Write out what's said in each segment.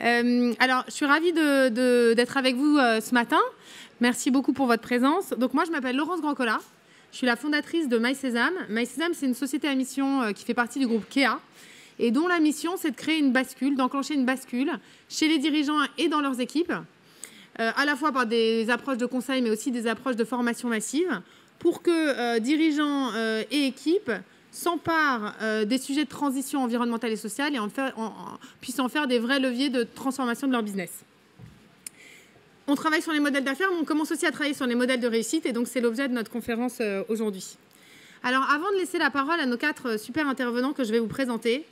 Alors, je suis ravie d'être avec vous ce matin. Merci beaucoup pour votre présence. Donc, moi, je m'appelle Laurence Grandcola. Je suis la fondatrice de MySésame. MySésame, c'est une société à mission qui fait partie du groupe KEA et dont la mission, c'est de créer une bascule, d'enclencher une bascule chez les dirigeants et dans leurs équipes, à la fois par des approches de conseil, mais aussi des approches de formation massive, pour que dirigeants et équipes s'emparent des sujets de transition environnementale et sociale et puissent en faire des vrais leviers de transformation de leur business. On travaille sur les modèles d'affaires, mais on commence aussi à travailler sur les modèles de réussite, et donc c'est l'objet de notre conférence aujourd'hui. Alors, avant de laisser la parole à nos 4 super intervenants que je vais vous présenter,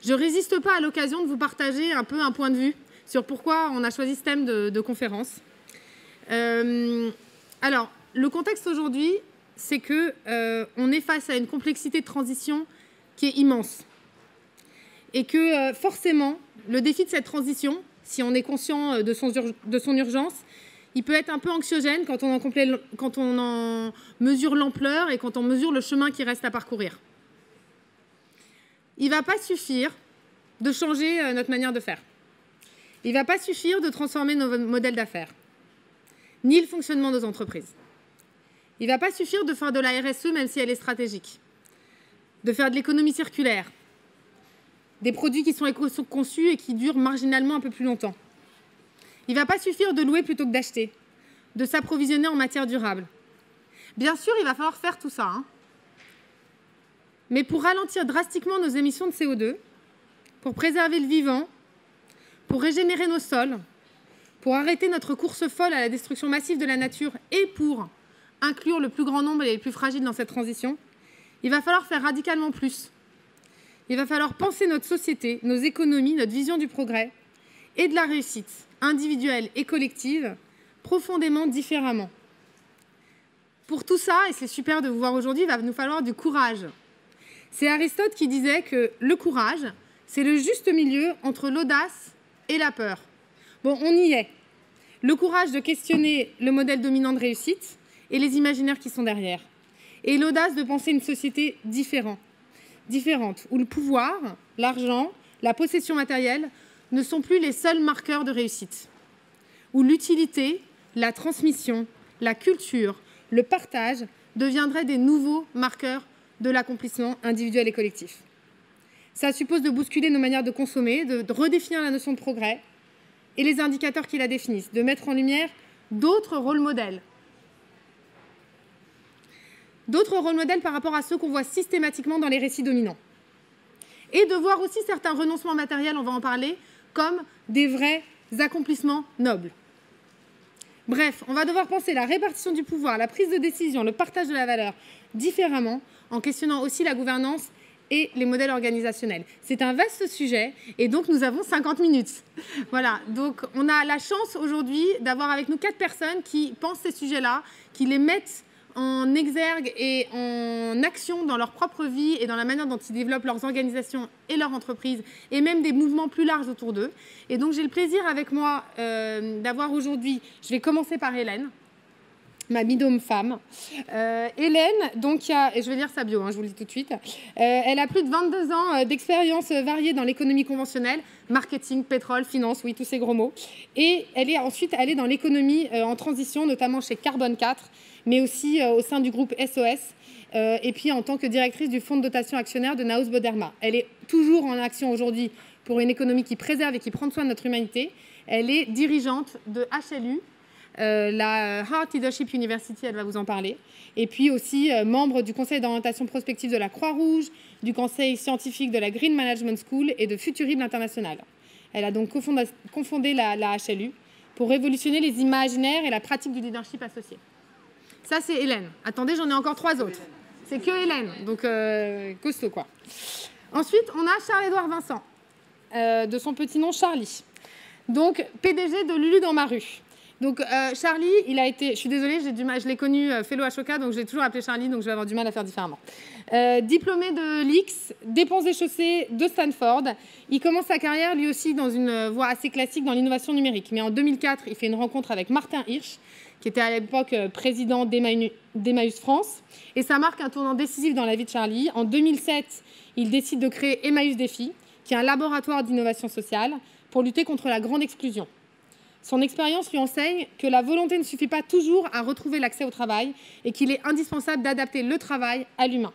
je ne résiste pas à l'occasion de vous partager un peu un point de vue sur pourquoi on a choisi ce thème de conférence. Alors, le contexte aujourd'hui, c'est qu'on est face à une complexité de transition qui est immense. Et que forcément, le défi de cette transition, si on est conscient de son urgence, il peut être un peu anxiogène quand on en mesure l'ampleur et quand on mesure le chemin qui reste à parcourir. Il ne va pas suffire de changer notre manière de faire. Il ne va pas suffire de transformer nos modèles d'affaires, ni le fonctionnement de nos entreprises. Il ne va pas suffire de faire de la RSE, même si elle est stratégique, de faire de l'économie circulaire, des produits qui sont éco-conçus et qui durent marginalement un peu plus longtemps. Il ne va pas suffire de louer plutôt que d'acheter, de s'approvisionner en matière durable. Bien sûr, il va falloir faire tout ça, hein. Mais pour ralentir drastiquement nos émissions de CO2, pour préserver le vivant, pour régénérer nos sols, pour arrêter notre course folle à la destruction massive de la nature et pour inclure le plus grand nombre et les plus fragiles dans cette transition, il va falloir faire radicalement plus. Il va falloir penser notre société, nos économies, notre vision du progrès et de la réussite individuelle et collective profondément différemment. Pour tout ça, et c'est super de vous voir aujourd'hui, il va nous falloir du courage. C'est Aristote qui disait que le courage, c'est le juste milieu entre l'audace et la peur. Bon, on y est. Le courage de questionner le modèle dominant de réussite et les imaginaires qui sont derrière. Et l'audace de penser une société différente, où le pouvoir, l'argent, la possession matérielle ne sont plus les seuls marqueurs de réussite, où l'utilité, la transmission, la culture, le partage deviendraient des nouveaux marqueurs de l'accomplissement individuel et collectif. Ça suppose de bousculer nos manières de consommer, de redéfinir la notion de progrès et les indicateurs qui la définissent, de mettre en lumière d'autres rôles modèles. D'autres rôles modèles par rapport à ceux qu'on voit systématiquement dans les récits dominants. Et de voir aussi certains renoncements matériels, on va en parler, comme des vrais accomplissements nobles. Bref, on va devoir penser la répartition du pouvoir, la prise de décision, le partage de la valeur différemment, en questionnant aussi la gouvernance et les modèles organisationnels. C'est un vaste sujet et donc nous avons 50 minutes. Voilà, donc on a la chance aujourd'hui d'avoir avec nous 4 personnes qui pensent ces sujets-là, qui les mettent en exergue et en action dans leur propre vie et dans la manière dont ils développent leurs organisations et leurs entreprises et même des mouvements plus larges autour d'eux. Et donc j'ai le plaisir avec moi d'avoir aujourd'hui, je vais commencer par Hélène, ma binôme femme. Hélène, donc, et je vais lire sa bio, hein, je vous le dis tout de suite, elle a plus de 22 ans d'expérience variée dans l'économie conventionnelle, marketing, pétrole, finance, oui, tous ces gros mots. Et elle est ensuite allée dans l'économie en transition, notamment chez Carbone 4, mais aussi au sein du groupe SOS, et puis en tant que directrice du fonds de dotation actionnaire de Naos Boderma. Elle est toujours en action aujourd'hui pour une économie qui préserve et qui prend soin de notre humanité. Elle est dirigeante de HLU, la Heart Leadership University, elle va vous en parler. Et puis aussi membre du conseil d'orientation prospective de la Croix-Rouge, du conseil scientifique de la Green Management School et de Futurible International. Elle a donc cofondé la HLU pour révolutionner les imaginaires et la pratique du leadership associé. Ça, c'est Hélène. Attendez, j'en ai encore 3 autres. C'est que Hélène, donc costaud, quoi. Ensuite, on a Charles-Édouard Vincent, de son petit nom Charlie. Donc, PDG de Lulu dans ma rue. Donc, Charlie, il a été... Je suis désolée, je l'ai connu fellow Ashoka, donc je l'ai toujours appelé Charlie, donc je vais avoir du mal à faire différemment. Diplômé de l'IX, des Ponts et Chaussées de Stanford. Il commence sa carrière, lui aussi, dans une voie assez classique dans l'innovation numérique. Mais en 2004, il fait une rencontre avec Martin Hirsch, qui était à l'époque président d'Emmaüs France. Et ça marque un tournant décisif dans la vie de Charlie. En 2007, il décide de créer Emmaüs Défi, qui est un laboratoire d'innovation sociale, pour lutter contre la grande exclusion. Son expérience lui enseigne que la volonté ne suffit pas toujours à retrouver l'accès au travail et qu'il est indispensable d'adapter le travail à l'humain.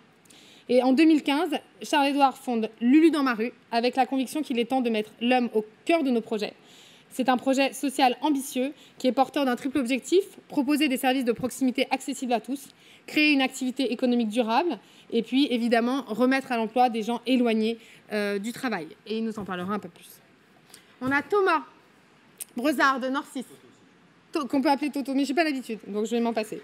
Et en 2015, Charles-Édouard fonde Lulu dans ma rue avec la conviction qu'il est temps de mettre l'homme au cœur de nos projets. C'est un projet social ambitieux qui est porteur d'un triple objectif, proposer des services de proximité accessibles à tous, créer une activité économique durable et puis évidemment remettre à l'emploi des gens éloignés du travail. Et il nous en parlera un peu plus. On a Thomas Brezard de Norcis, qu'on peut appeler Toto, mais je n'ai pas l'habitude, donc je vais m'en passer.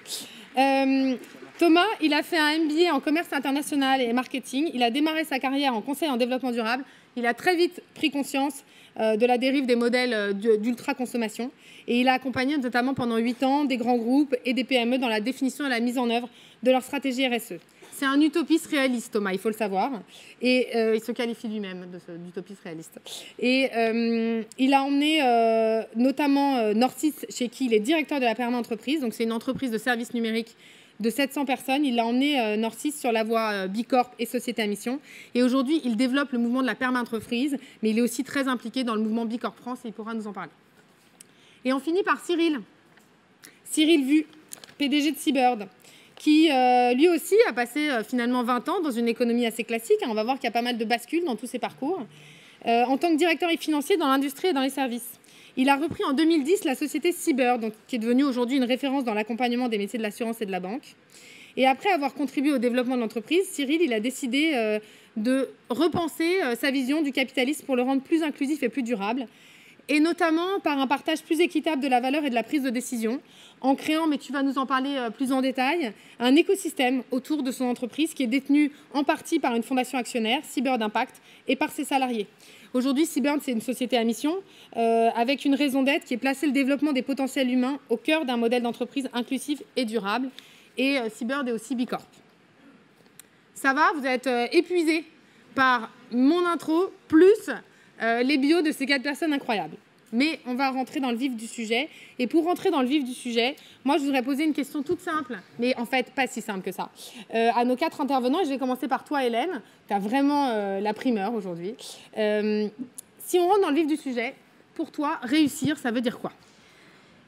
Thomas, il a fait un MBA en commerce international et marketing. Il a démarré sa carrière en conseil en développement durable. Il a très vite pris conscience de la dérive des modèles d'ultra-consommation. Et il a accompagné notamment pendant 8 ans des grands groupes et des PME dans la définition et la mise en œuvre de leur stratégie RSE. C'est un utopiste réaliste, Thomas, il faut le savoir. Et il se qualifie lui-même d'utopiste réaliste. Et il a emmené notamment Norcis, chez qui il est directeur de la Perma Entreprise. Donc c'est une entreprise de services numériques de 700 personnes. Il a emmené Norcis sur la voie Bicorp et Société à mission. Et aujourd'hui, il développe le mouvement de la Perma Entreprise, mais il est aussi très impliqué dans le mouvement Bicorp France et il pourra nous en parler. Et on finit par Cyril. Cyril Vu, PDG de Seabird, qui lui aussi a passé finalement 20 ans dans une économie assez classique. On va voir qu'il y a pas mal de bascules dans tous ses parcours. En tant que directeur financier dans l'industrie et dans les services. Il a repris en 2010 la société Seabird, qui est devenue aujourd'hui une référence dans l'accompagnement des métiers de l'assurance et de la banque. Et après avoir contribué au développement de l'entreprise, Cyril il a décidé de repenser sa vision du capitalisme pour le rendre plus inclusif et plus durable, et notamment par un partage plus équitable de la valeur et de la prise de décision, en créant, mais tu vas nous en parler plus en détail, un écosystème autour de son entreprise qui est détenu en partie par une fondation actionnaire, Seabird Impact, et par ses salariés. Aujourd'hui, Seabird, c'est une société à mission avec une raison d'être qui est placer le développement des potentiels humains au cœur d'un modèle d'entreprise inclusif et durable. Et Seabird est aussi Bicorp. Ça va, vous êtes épuisés par mon intro, plus les bios de ces 4 personnes incroyables. Mais on va rentrer dans le vif du sujet. Et pour rentrer dans le vif du sujet, moi, je voudrais poser une question toute simple, mais en fait, pas si simple que ça, à nos 4 intervenants. Et je vais commencer par toi, Hélène. Tu as vraiment la primeur aujourd'hui. Si on rentre dans le vif du sujet, pour toi, réussir, ça veut dire quoi?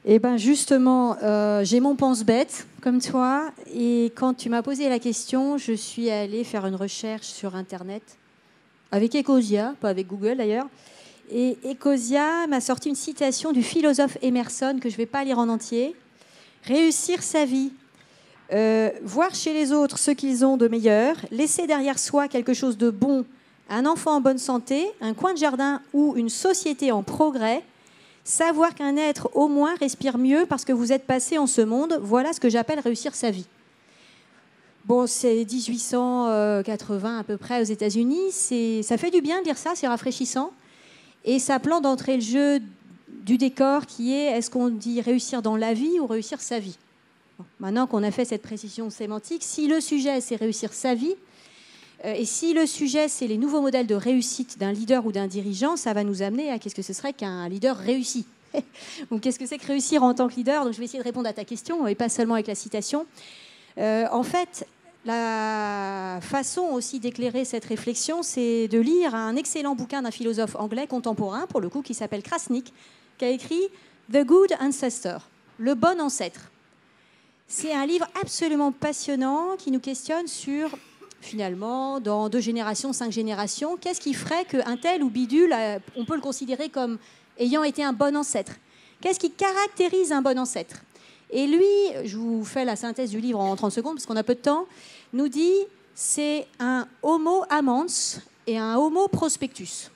Eh bien, justement, j'ai mon pense-bête, comme toi. Et quand tu m'as posé la question, je suis allée faire une recherche sur Internet, avec Ecosia, pas avec Google d'ailleurs. Et Ecosia m'a sorti une citation du philosophe Emerson que je ne vais pas lire en entier. Réussir sa vie, voir chez les autres ce qu'ils ont de meilleur, laisser derrière soi quelque chose de bon, un enfant en bonne santé, un coin de jardin ou une société en progrès, savoir qu'un être au moins respire mieux parce que vous êtes passé en ce monde, voilà ce que j'appelle réussir sa vie. Bon, c'est 1880 à peu près aux États-Unis. Ça fait du bien de lire ça, c'est rafraîchissant. Et ça plante d'entrée le jeu du décor qui est, est-ce qu'on dit réussir dans la vie ou réussir sa vie? Bon, maintenant qu'on a fait cette précision sémantique, si le sujet c'est réussir sa vie, et si le sujet c'est les nouveaux modèles de réussite d'un leader ou d'un dirigeant, ça va nous amener à qu'est-ce que ce serait qu'un leader réussi? Ou qu'est-ce que c'est que réussir en tant que leader? Donc je vais essayer de répondre à ta question et pas seulement avec la citation. En fait, la façon aussi d'éclairer cette réflexion, c'est de lire un excellent bouquin d'un philosophe anglais contemporain, pour le coup, qui s'appelle Krasnick, qui a écrit « The Good Ancestor », le bon ancêtre. C'est un livre absolument passionnant qui nous questionne sur, finalement, dans 2 générations, 5 générations, qu'est-ce qui ferait qu'un tel ou bidule, on peut le considérer comme ayant été un bon ancêtre? Qu'est-ce qui caractérise un bon ancêtre? Et lui, je vous fais la synthèse du livre en 30 secondes, parce qu'on a peu de temps, nous dit c'est un homo amans et un homo prospectus.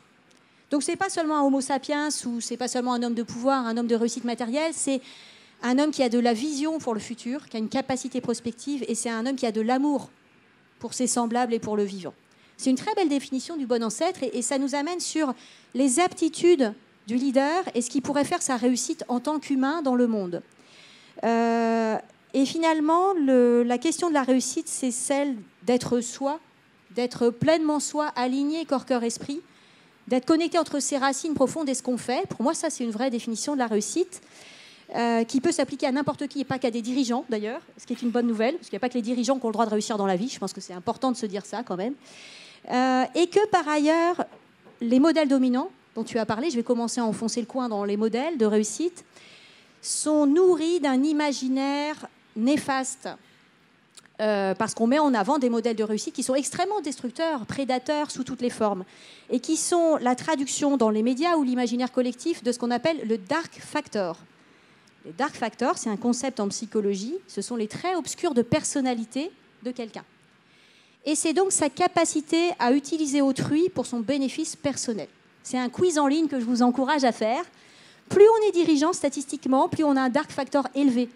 Donc ce n'est pas seulement un homo sapiens, ou ce n'est pas seulement un homme de pouvoir, un homme de réussite matérielle, c'est un homme qui a de la vision pour le futur, qui a une capacité prospective, et c'est un homme qui a de l'amour pour ses semblables et pour le vivant. C'est une très belle définition du bon ancêtre, et ça nous amène sur les aptitudes du leader et ce qui pourrait faire sa réussite en tant qu'humain dans le monde. Et finalement, la question de la réussite, c'est celle d'être soi, d'être pleinement soi, aligné corps, cœur, esprit, d'être connecté entre ses racines profondes et ce qu'on fait. Pour moi, ça, c'est une vraie définition de la réussite qui peut s'appliquer à n'importe qui et pas qu'à des dirigeants, d'ailleurs, ce qui est une bonne nouvelle, parce qu'il n'y a pas que les dirigeants qui ont le droit de réussir dans la vie. Je pense que c'est important de se dire ça, quand même. Et que, par ailleurs, les modèles dominants, dont tu as parlé, je vais commencer à enfoncer le coin dans les modèles de réussite, sont nourris d'un imaginaire néfaste. Parce qu'on met en avant des modèles de réussite qui sont extrêmement destructeurs, prédateurs sous toutes les formes, et qui sont la traduction dans les médias ou l'imaginaire collectif de ce qu'on appelle le dark factor. Le dark factor, c'est un concept en psychologie, ce sont les traits obscurs de personnalité de quelqu'un. Et c'est donc sa capacité à utiliser autrui pour son bénéfice personnel. C'est un quiz en ligne que je vous encourage à faire. Plus on est dirigeant statistiquement, plus on a un dark factor élevé.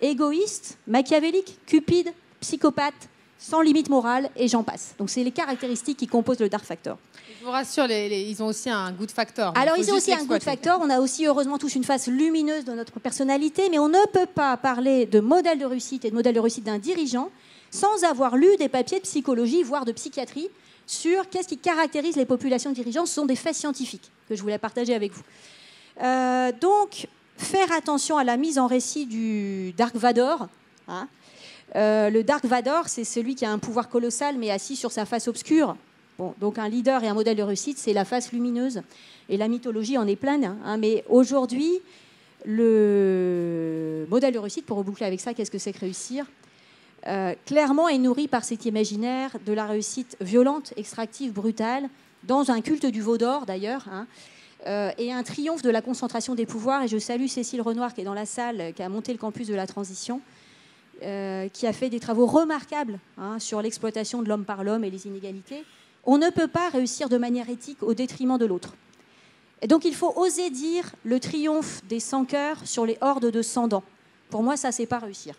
Égoïste, machiavélique, cupide, psychopathe, sans limite morale, et j'en passe. Donc c'est les caractéristiques qui composent le dark factor. Je vous rassure, ils ont aussi un good factor. Alors ils ont aussi un good factor, on a aussi heureusement tous une face lumineuse de notre personnalité, mais on ne peut pas parler de modèle de réussite et de modèle de réussite d'un dirigeant sans avoir lu des papiers de psychologie, voire de psychiatrie, sur qu'est-ce qui caractérise les populations de dirigeants. Ce sont des faits scientifiques que je voulais partager avec vous. Donc, faire attention à la mise en récit du Dark Vador. Hein. Le Dark Vador, c'est celui qui a un pouvoir colossal, mais assis sur sa face obscure. Bon, donc un leader et un modèle de réussite, c'est la face lumineuse. Et la mythologie en est pleine. Hein. Mais aujourd'hui, le modèle de réussite, pour reboucler avec ça, qu'est-ce que c'est que réussir ? Clairement est nourri par cet imaginaire de la réussite violente, extractive, brutale, dans un culte du veau d'or d'ailleurs, hein, et un triomphe de la concentration des pouvoirs. Et je salue Cécile Renoir qui est dans la salle, qui a monté le campus de la transition, qui a fait des travaux remarquables hein, sur l'exploitation de l'homme par l'homme et les inégalités. On ne peut pas réussir de manière éthique au détriment de l'autre. Et donc il faut oser dire le triomphe des sans-cœurs sur les hordes de sans-dents. Pour moi, ça, c'est pas réussir.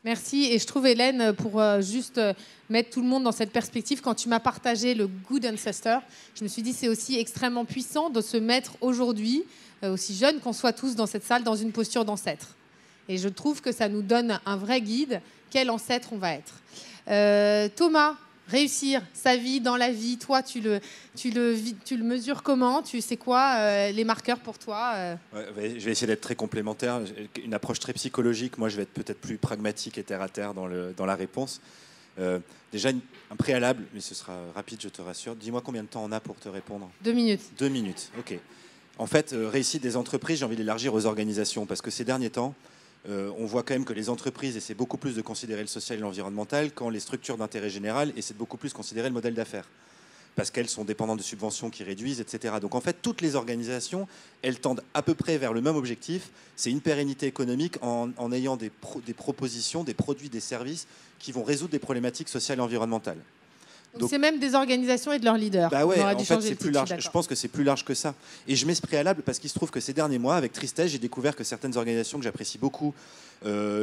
Merci. Et je trouve, Hélène, pour juste mettre tout le monde dans cette perspective, quand tu m'as partagé le Good Ancestor, je me suis dit c'est aussi extrêmement puissant de se mettre aujourd'hui, aussi jeune qu'on soit tous dans cette salle, dans une posture d'ancêtre. Et je trouve que ça nous donne un vrai guide, quel ancêtre on va être. Thomas, réussir sa vie dans la vie, toi, tu le mesures comment ? Tu sais quoi les marqueurs pour toi Ouais, je vais essayer d'être très complémentaire. Une approche très psychologique. Moi, je vais être peut-être plus pragmatique et terre à terre dans la réponse. Déjà, un préalable, mais ce sera rapide, je te rassure. Dis-moi combien de temps on a pour te répondre ? 2 minutes. 2 minutes, ok. En fait, réussite des entreprises, j'ai envie d'élargir aux organisations, parce que ces derniers temps, on voit quand même que les entreprises essaient beaucoup plus de considérer le social et l'environnemental quand les structures d'intérêt général essaient de beaucoup plus considérer le modèle d'affaires. Parce qu'elles sont dépendantes de subventions qui réduisent, etc. Donc en fait, toutes les organisations, elles tendent à peu près vers le même objectif, c'est une pérennité économique en ayant des propositions, des produits, des services qui vont résoudre des problématiques sociales et environnementales. Donc c'est même des organisations et de leurs leaders. Bah ouais, en fait, c'est plus large. Je pense que c'est plus large que ça. Et je mets ce préalable parce qu'il se trouve que ces derniers mois, avec tristesse, j'ai découvert que certaines organisations que j'apprécie beaucoup,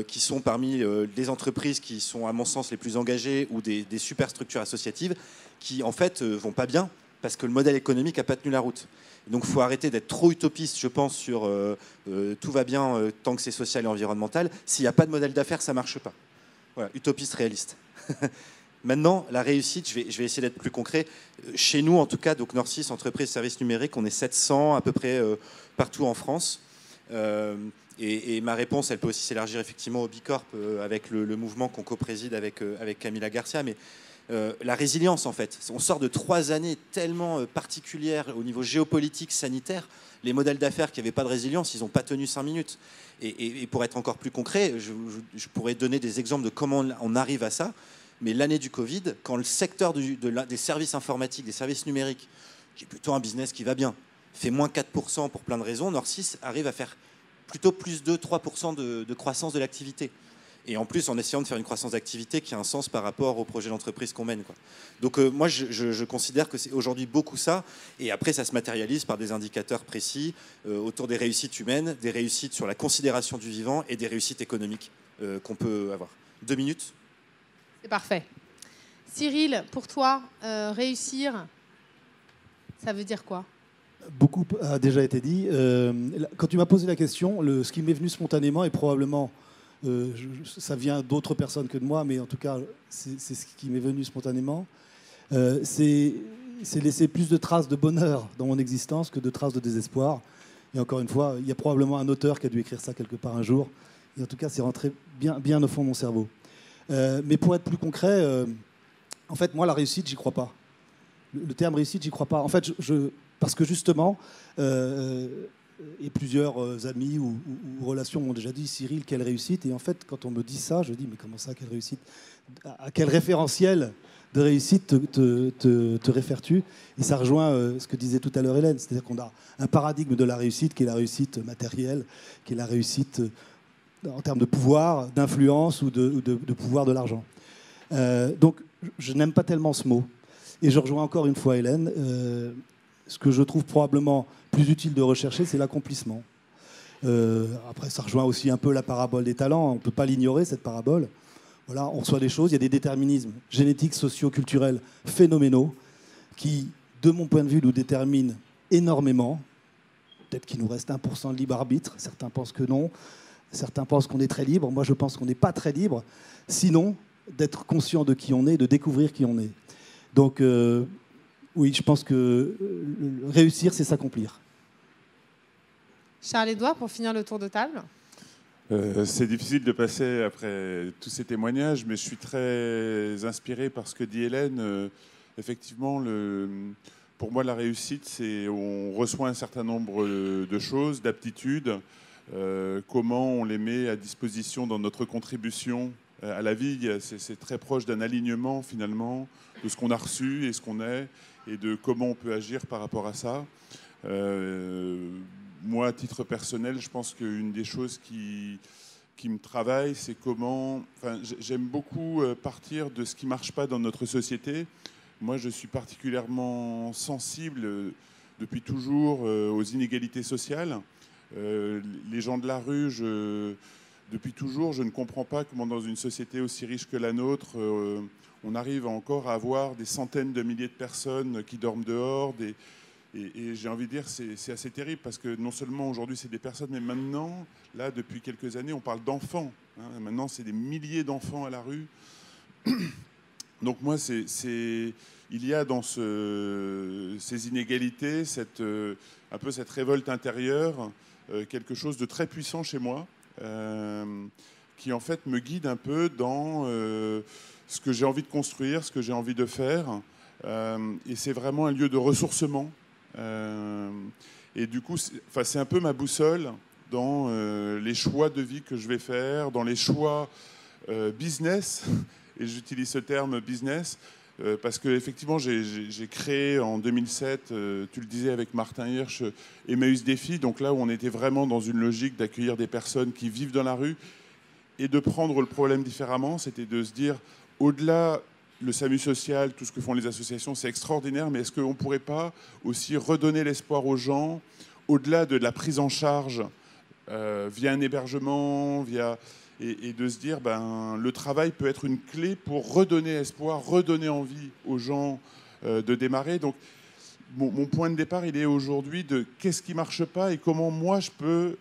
qui sont parmi les entreprises qui sont, à mon sens, les plus engagées ou des super structures associatives, qui en fait vont pas bien parce que le modèle économique n'a pas tenu la route. Donc il faut arrêter d'être trop utopiste, je pense, sur tout va bien tant que c'est social et environnemental. S'il n'y a pas de modèle d'affaires, ça ne marche pas. Voilà, utopiste, réaliste. Maintenant, la réussite, je vais essayer d'être plus concret. Chez nous, en tout cas, donc Nord6, entreprise de services numériques, on est 700 à peu près partout en France. Et ma réponse, elle peut aussi s'élargir effectivement au Bicorp avec le mouvement qu'on co-préside avec Camilla Garcia. Mais la résilience, en fait. On sort de 3 années tellement particulières au niveau géopolitique, sanitaire. Les modèles d'affaires qui n'avaient pas de résilience, ils n'ont pas tenu 5 minutes. Et pour être encore plus concret, je pourrais donner des exemples de comment on arrive à ça. Mais l'année du Covid, quand le secteur des services informatiques, des services numériques, qui est plutôt un business qui va bien, fait moins 4% pour plein de raisons, Nord6 arrive à faire plutôt plus 2-3% de croissance de l'activité. Et en plus, en essayant de faire une croissance d'activité qui a un sens par rapport au projet d'entreprise qu'on mène, quoi. Donc moi, je considère que c'est aujourd'hui beaucoup ça. Et après, ça se matérialise par des indicateurs précis autour des réussites humaines, des réussites sur la considération du vivant et des réussites économiques qu'on peut avoir. 2 minutes. C'est parfait. Cyril, pour toi, réussir, ça veut dire quoi ? Beaucoup a déjà été dit. Quand tu m'as posé la question, ce qui m'est venu spontanément, et probablement ça vient d'autres personnes que de moi, mais en tout cas, c'est ce qui m'est venu spontanément, c'est laisser plus de traces de bonheur dans mon existence que de traces de désespoir. Et encore une fois, il y a probablement un auteur qui a dû écrire ça quelque part un jour. Et en tout cas, c'est rentré bien au fond de mon cerveau. Mais pour être plus concret, en fait, moi, la réussite, j'y crois pas. Le terme réussite, j'y crois pas. En fait, Parce que justement, et plusieurs amis ou relations m'ont déjà dit, Cyril, quelle réussite. Et en fait, quand on me dit ça, je dis, mais comment ça, quelle réussite? À quel référentiel de réussite te réfères-tu? Et ça rejoint ce que disait tout à l'heure Hélène, c'est-à-dire qu'on a un paradigme de la réussite qui est la réussite matérielle, qui est la réussite en termes de pouvoir, d'influence ou de pouvoir de l'argent. Donc, je n'aime pas tellement ce mot. Et je rejoins encore une fois Hélène. Ce que je trouve probablement plus utile de rechercher, c'est l'accomplissement. Après, ça rejoint aussi un peu la parabole des talents. On ne peut pas l'ignorer, cette parabole. Voilà, on reçoit des choses, il y a des déterminismes génétiques, socio-culturels phénoménaux qui, de mon point de vue, nous déterminent énormément. Peut-être qu'il nous reste 1% de libre arbitre. Certains pensent que non. Certains pensent qu'on est très libre. Moi, je pense qu'on n'est pas très libre. Sinon, d'être conscient de qui on est, de découvrir qui on est. Donc, oui, je pense que réussir, c'est s'accomplir. Charles-Édouard, pour finir le tour de table. C'est difficile de passer après tous ces témoignages, mais je suis très inspiré par ce que dit Hélène. Effectivement, pour moi, la réussite, c'est on reçoit un certain nombre de choses, d'aptitudes, comment on les met à disposition dans notre contribution à la vie. C'est très proche d'un alignement, finalement, de ce qu'on a reçu et ce qu'on est, et de comment on peut agir par rapport à ça. Moi, à titre personnel, je pense qu'une des choses qui me travaille, c'est comment... Enfin, j'aime beaucoup partir de ce qui ne marche pas dans notre société. Moi, je suis particulièrement sensible depuis toujours aux inégalités sociales. Les gens de la rue, depuis toujours, je ne comprends pas comment dans une société aussi riche que la nôtre, on arrive encore à avoir des centaines de milliers de personnes qui dorment dehors, et j'ai envie de dire, c'est assez terrible parce que non seulement aujourd'hui c'est des personnes, mais maintenant, là, depuis quelques années, on parle d'enfants. Hein, maintenant, c'est des milliers d'enfants à la rue. Donc moi, il y a dans ces inégalités, un peu cette révolte intérieure, quelque chose de très puissant chez moi, qui en fait me guide un peu dans ce que j'ai envie de construire, ce que j'ai envie de faire. Et c'est vraiment un lieu de ressourcement. Et du coup, c'est un peu ma boussole dans les choix de vie que je vais faire, dans les choix business, et j'utilise ce terme business, parce qu'effectivement, j'ai créé en 2007, tu le disais avec Martin Hirsch, Emmaüs Défi, donc là où on était vraiment dans une logique d'accueillir des personnes qui vivent dans la rue, et de prendre le problème différemment, c'était de se dire, au-delà le SAMU social, tout ce que font les associations, c'est extraordinaire, mais est-ce qu'on ne pourrait pas aussi redonner l'espoir aux gens, au-delà de la prise en charge via un hébergement, et de se dire, le travail peut être une clé pour redonner espoir, redonner envie aux gens de démarrer. Donc, mon point de départ, il est aujourd'hui de qu'est-ce qui ne marche pas et comment moi je peux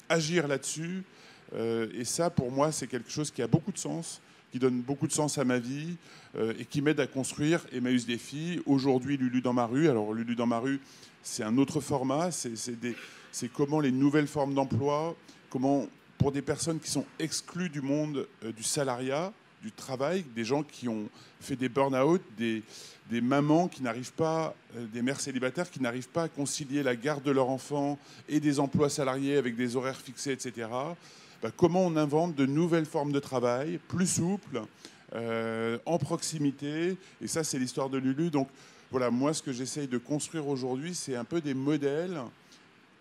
agir là-dessus. Et ça, pour moi, c'est quelque chose qui a beaucoup de sens, qui donne beaucoup de sens à ma vie et qui m'aide à construire Emmaüs Défi. Aujourd'hui, Lulu dans ma rue. Alors, Lulu dans ma rue, c'est un autre format. C'est comment les nouvelles formes d'emploi, comment pour des personnes qui sont exclues du monde du salariat, du travail, des gens qui ont fait des burn-out, des mamans qui n'arrivent pas, des mères célibataires qui n'arrivent pas à concilier la garde de leur enfant et des emplois salariés avec des horaires fixés, etc. Comment on invente de nouvelles formes de travail, plus souples, en proximité. Et ça, c'est l'histoire de Lulu. Donc voilà, moi, ce que j'essaye de construire aujourd'hui, c'est un peu des modèles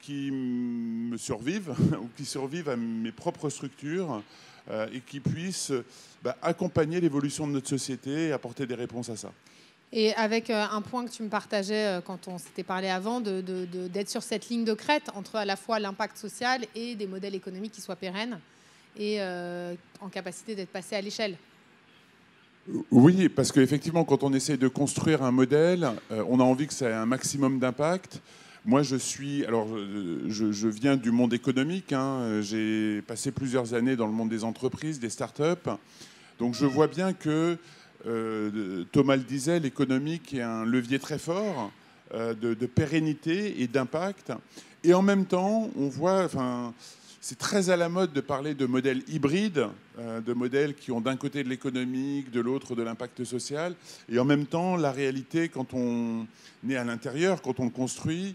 qui me survivent, ou qui survivent à mes propres structures, et qui puissent accompagner l'évolution de notre société et apporter des réponses à ça. Et avec un point que tu me partageais quand on s'était parlé avant, d'être sur cette ligne de crête entre à la fois l'impact social et des modèles économiques qui soient pérennes et en capacité d'être passés à l'échelle. Oui, parce qu'effectivement, quand on essaie de construire un modèle, on a envie que ça ait un maximum d'impact. Moi, je viens du monde économique. Hein. J'ai passé plusieurs années dans le monde des entreprises, des startups. Donc, je vois bien que Thomas le disait, l'économique est un levier très fort de pérennité et d'impact. Et en même temps, on voit, c'est très à la mode de parler de modèles hybrides, de modèles qui ont d'un côté de l'économique, de l'autre de l'impact social. Et en même temps, la réalité, quand on est à l'intérieur, quand on le construit,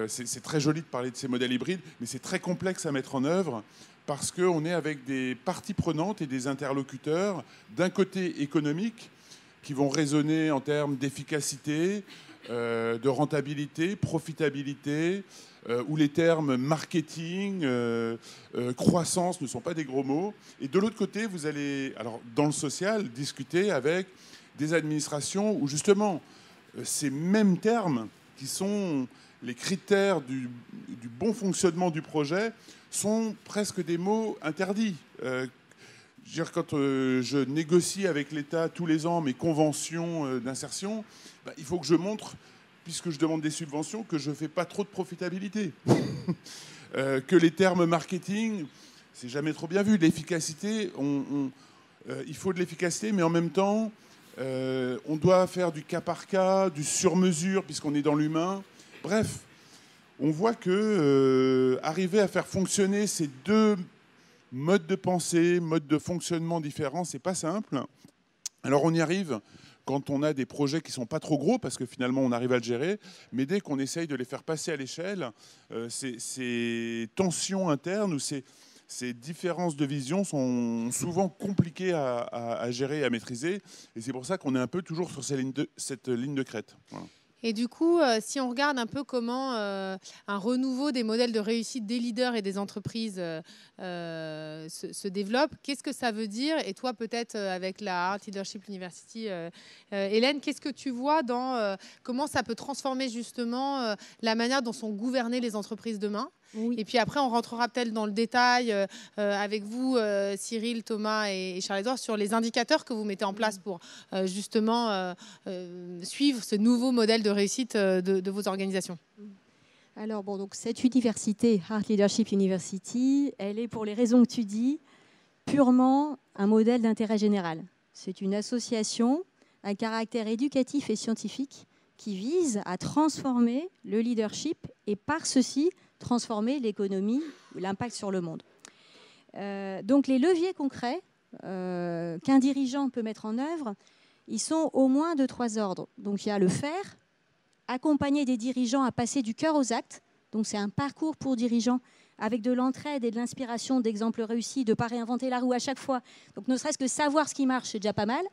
c'est très joli de parler de ces modèles hybrides, mais c'est très complexe à mettre en œuvre parce qu'on est avec des parties prenantes et des interlocuteurs, d'un côté économique, qui vont raisonner en termes d'efficacité, de rentabilité, profitabilité, où les termes marketing, croissance ne sont pas des gros mots. Et de l'autre côté, vous allez, alors dans le social, discuter avec des administrations où justement ces mêmes termes qui sont les critères du bon fonctionnement du projet sont presque des mots interdits. Quand je négocie avec l'État tous les ans mes conventions d'insertion, il faut que je montre, puisque je demande des subventions, que je ne fais pas trop de profitabilité. Que les termes marketing, c'est jamais trop bien vu. L'efficacité, il faut de l'efficacité, mais en même temps, on doit faire du cas par cas, du sur-mesure, puisqu'on est dans l'humain. Bref, on voit que arriver à faire fonctionner ces deux modes de pensée, modes de fonctionnement différents, c'est pas simple. Alors on y arrive quand on a des projets qui sont pas trop gros, parce que finalement on arrive à le gérer, mais dès qu'on essaye de les faire passer à l'échelle, ces tensions internes ou ces différences de vision sont souvent compliquées à gérer et à maîtriser, et c'est pour ça qu'on est un peu toujours sur cette ligne de crête. Voilà. Et du coup, si on regarde un peu comment un renouveau des modèles de réussite des leaders et des entreprises se développe, qu'est-ce que ça veut dire? Et toi, peut-être avec la Heart Leadership University, Hélène, qu'est-ce que tu vois dans comment ça peut transformer justement la manière dont sont gouvernées les entreprises demain? Oui. Et puis après, on rentrera peut-être dans le détail avec vous, Cyril, Thomas et Charles-Édouard, sur les indicateurs que vous mettez en place pour justement suivre ce nouveau modèle de réussite de vos organisations. Alors, bon, donc cette université, Heart Leadership University, elle est, pour les raisons que tu dis, purement un modèle d'intérêt général. C'est une association à caractère éducatif et scientifique qui vise à transformer le leadership et par ceci transformer l'économie ou l'impact sur le monde. Donc les leviers concrets qu'un dirigeant peut mettre en œuvre, ils sont au moins de 3 ordres. Donc il y a le faire, accompagner des dirigeants à passer du cœur aux actes. Donc c'est un parcours pour dirigeants avec de l'entraide et de l'inspiration d'exemples réussis, de ne pas réinventer la roue à chaque fois. Donc ne serait-ce que savoir ce qui marche, c'est déjà pas mal.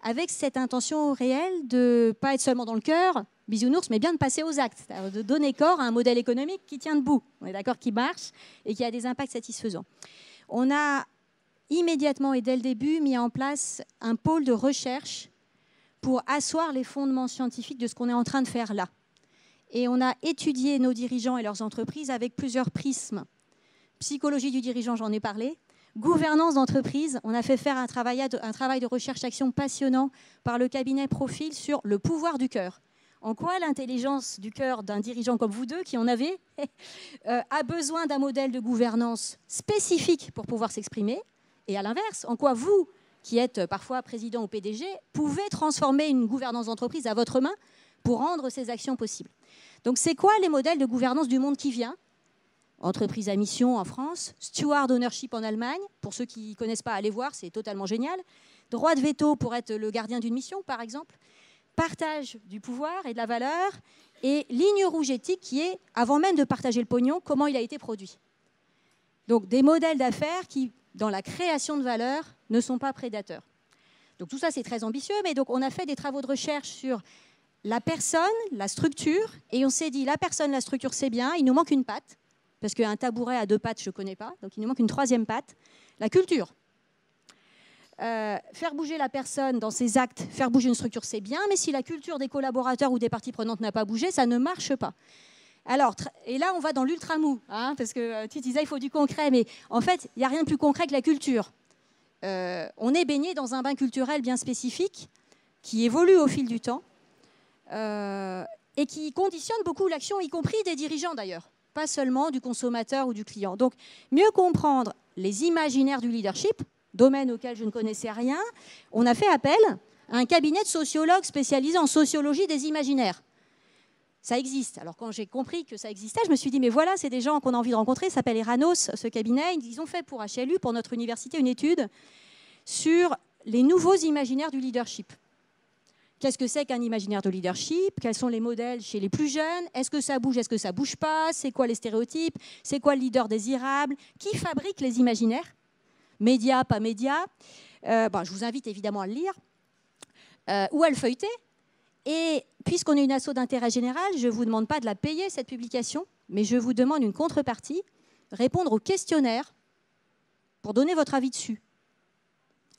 Avec cette intention réelle de ne pas être seulement dans le cœur, bisounours, mais bien de passer aux actes, c'est-à-dire de donner corps à un modèle économique qui tient debout, on est d'accord, qui marche et qui a des impacts satisfaisants. On a immédiatement et dès le début mis en place un pôle de recherche pour asseoir les fondements scientifiques de ce qu'on est en train de faire là. Et on a étudié nos dirigeants et leurs entreprises avec plusieurs prismes. Psychologie du dirigeant, j'en ai parlé. Gouvernance d'entreprise, on a fait faire un travail de recherche-action passionnant par le cabinet Profil sur le pouvoir du cœur. En quoi l'intelligence du cœur d'un dirigeant comme vous deux, qui en avez, a besoin d'un modèle de gouvernance spécifique pour pouvoir s'exprimer. Et à l'inverse, en quoi vous, qui êtes parfois président ou PDG, pouvez transformer une gouvernance d'entreprise à votre main pour rendre ces actions possibles. Donc c'est quoi les modèles de gouvernance du monde qui vient ? Entreprise à mission en France, steward ownership en Allemagne. Pour ceux qui ne connaissent pas, allez voir, c'est totalement génial. Droit de veto pour être le gardien d'une mission, par exemple. Partage du pouvoir et de la valeur. Et ligne rouge éthique qui est, avant même de partager le pognon, comment il a été produit. Donc des modèles d'affaires qui, dans la création de valeur, ne sont pas prédateurs. Donc tout ça, c'est très ambitieux, mais donc on a fait des travaux de recherche sur la personne, la structure, et on s'est dit, la personne, la structure, c'est bien, il nous manque une patte. Parce qu'un tabouret à 2 pattes, je ne connais pas. Donc, il nous manque une 3e patte. La culture. Faire bouger la personne dans ses actes, faire bouger une structure, c'est bien. Mais si la culture des collaborateurs ou des parties prenantes n'a pas bougé, ça ne marche pas. Alors, et là, on va dans l'ultra-mou. Hein, parce que tu disais, il faut du concret. Mais en fait, il n'y a rien de plus concret que la culture. On est baigné dans un bain culturel bien spécifique qui évolue au fil du temps et qui conditionne beaucoup l'action, y compris des dirigeants d'ailleurs. Pas seulement du consommateur ou du client. Donc, mieux comprendre les imaginaires du leadership, domaine auquel je ne connaissais rien, on a fait appel à un cabinet de sociologues spécialisés en sociologie des imaginaires. Ça existe. Alors quand j'ai compris que ça existait, je me suis dit, mais voilà, c'est des gens qu'on a envie de rencontrer. Ça s'appelle Eranos, ce cabinet. Ils ont fait pour HLU, pour notre université, une étude sur les nouveaux imaginaires du leadership. Qu'est-ce que c'est qu'un imaginaire de leadership? Quels sont les modèles chez les plus jeunes? Est-ce que ça bouge? Est-ce que ça bouge pas? C'est quoi les stéréotypes? C'est quoi le leader désirable? Qui fabrique les imaginaires? Médias, pas médias? Je vous invite évidemment à le lire ou à le feuilleter. Et puisqu'on est une asso d'intérêt général, je ne vous demande pas de la payer, cette publication, mais je vous demande une contrepartie, répondre au questionnaire pour donner votre avis dessus.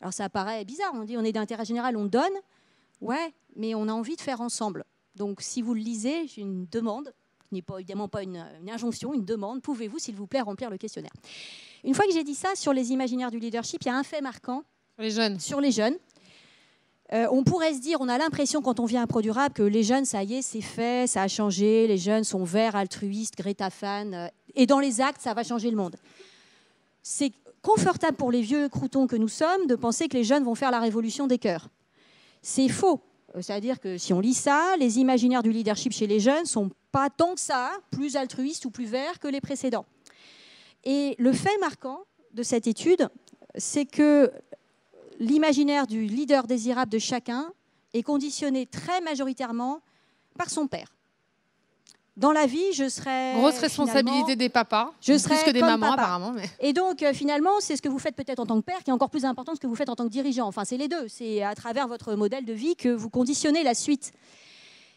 Alors ça paraît bizarre, on dit on est d'intérêt général, on donne. Ouais, mais on a envie de faire ensemble. Donc si vous le lisez, j'ai une demande, qui n'est pas, évidemment pas une injonction, une demande. Pouvez-vous, s'il vous plaît, remplir le questionnaire? Une fois que j'ai dit ça, sur les imaginaires du leadership, il y a un fait marquant. Sur les jeunes. On pourrait se dire, on a l'impression quand on vient à ProDurable que les jeunes, ça y est, c'est fait, ça a changé, les jeunes sont verts, altruistes, Greta fan, et dans les actes, ça va changer le monde. C'est confortable pour les vieux croutons que nous sommes de penser que les jeunes vont faire la révolution des cœurs. C'est faux. C'est-à-dire que si on lit ça, les imaginaires du leadership chez les jeunes ne sont pas tant que ça, plus altruistes ou plus verts que les précédents. Et le fait marquant de cette étude, c'est que l'imaginaire du leader désirable de chacun est conditionné très majoritairement par son père. Dans la vie, je serais... Grosse responsabilité des papas, plus que des mamans papa. Apparemment. Mais... Et donc, finalement, c'est ce que vous faites peut-être en tant que père qui est encore plus important que ce que vous faites en tant que dirigeant. Enfin, c'est les deux. C'est à travers votre modèle de vie que vous conditionnez la suite.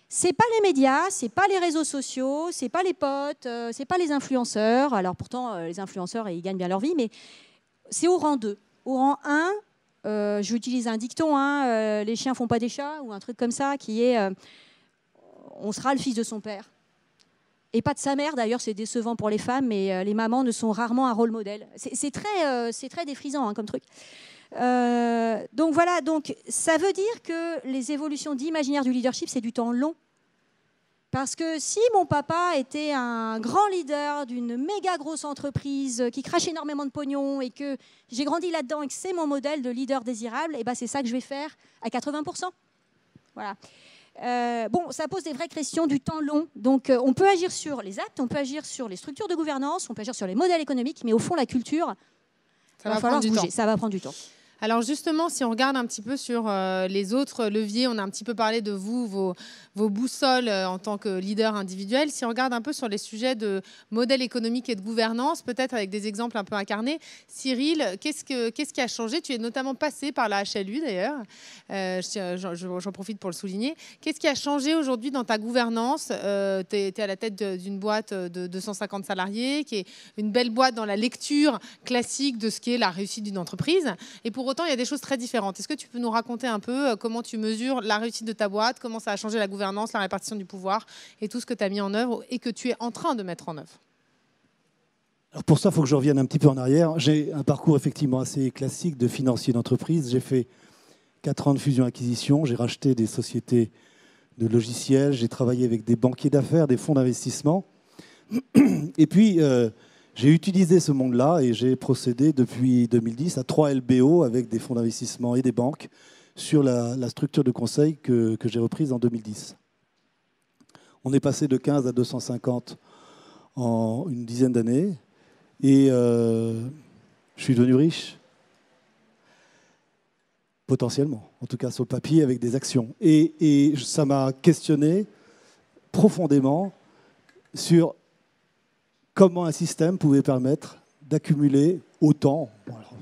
C'est pas les médias, c'est pas les réseaux sociaux, c'est pas les potes, c'est pas les influenceurs. Alors pourtant, les influenceurs, ils gagnent bien leur vie, mais c'est au rang 2. Au rang 1, j'utilise un dicton, les chiens font pas des chats, ou un truc comme ça, qui est on sera le fils de son père. Et pas de sa mère, d'ailleurs, c'est décevant pour les femmes, mais les mamans ne sont rarement un rôle modèle. C'est très défrisant comme truc. Donc voilà, donc, ça veut dire que les évolutions d'imaginaire du leadership, c'est du temps long. Parce que si mon papa était un grand leader d'une méga grosse entreprise qui crache énormément de pognon et que j'ai grandi là-dedans et que c'est mon modèle de leader désirable, et ben c'est ça que je vais faire à 80%. Voilà. Ça pose des vraies questions du temps long. Donc, on peut agir sur les actes, on peut agir sur les structures de gouvernance, on peut agir sur les modèles économiques, mais au fond, la culture, ça va falloir bouger. Ça va prendre du temps. Alors justement, si on regarde un petit peu sur les autres leviers, on a un petit peu parlé de vous, vos boussoles en tant que leader individuel. Si on regarde un peu sur les sujets de modèle économique et de gouvernance, peut-être avec des exemples un peu incarnés, Cyril, qu'est-ce qui a changé? Tu es notamment passé par la HLU d'ailleurs, j'en profite pour le souligner. Qu'est-ce qui a changé aujourd'hui dans ta gouvernance? Tu es à la tête d'une boîte de 250 salariés, qui est une belle boîte dans la lecture classique de ce qu'est la réussite d'une entreprise. Et pour autant, il y a des choses très différentes. Est-ce que tu peux nous raconter un peu comment tu mesures la réussite de ta boîte, comment ça a changé la gouvernance, la répartition du pouvoir et tout ce que tu as mis en œuvre et que tu es en train de mettre en œuvre? Alors pour ça, il faut que je revienne un petit peu en arrière. J'ai un parcours effectivement assez classique de financier d'entreprise. J'ai fait 4 ans de fusion-acquisition. J'ai racheté des sociétés de logiciels. J'ai travaillé avec des banquiers d'affaires, des fonds d'investissement. Et puis... j'ai utilisé ce monde-là et j'ai procédé depuis 2010 à 3 LBO avec des fonds d'investissement et des banques sur la structure de conseil que j'ai reprise en 2010. On est passé de 15 à 250 en une dizaine d'années et je suis devenu riche. Potentiellement, en tout cas sur le papier avec des actions. Et ça m'a questionné profondément sur comment un système pouvait permettre d'accumuler autant,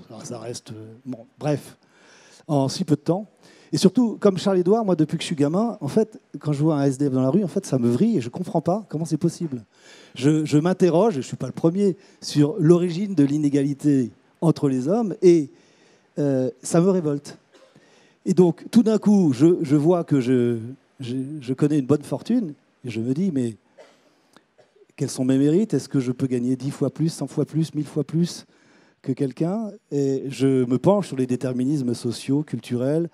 alors ça reste, bref, en si peu de temps. Et surtout, comme Charles-Édouard, moi, depuis que je suis gamin, en fait, quand je vois un SDF dans la rue, en fait, ça me vrille et je ne comprends pas comment c'est possible. Je m'interroge, et je ne suis pas le premier, sur l'origine de l'inégalité entre les hommes et ça me révolte. Et donc, tout d'un coup, je vois que je connais une bonne fortune et je me dis, mais quels sont mes mérites? Est-ce que je peux gagner 10 fois plus, 100 fois plus, 1000 fois plus que quelqu'un? Et je me penche sur les déterminismes sociaux, culturels,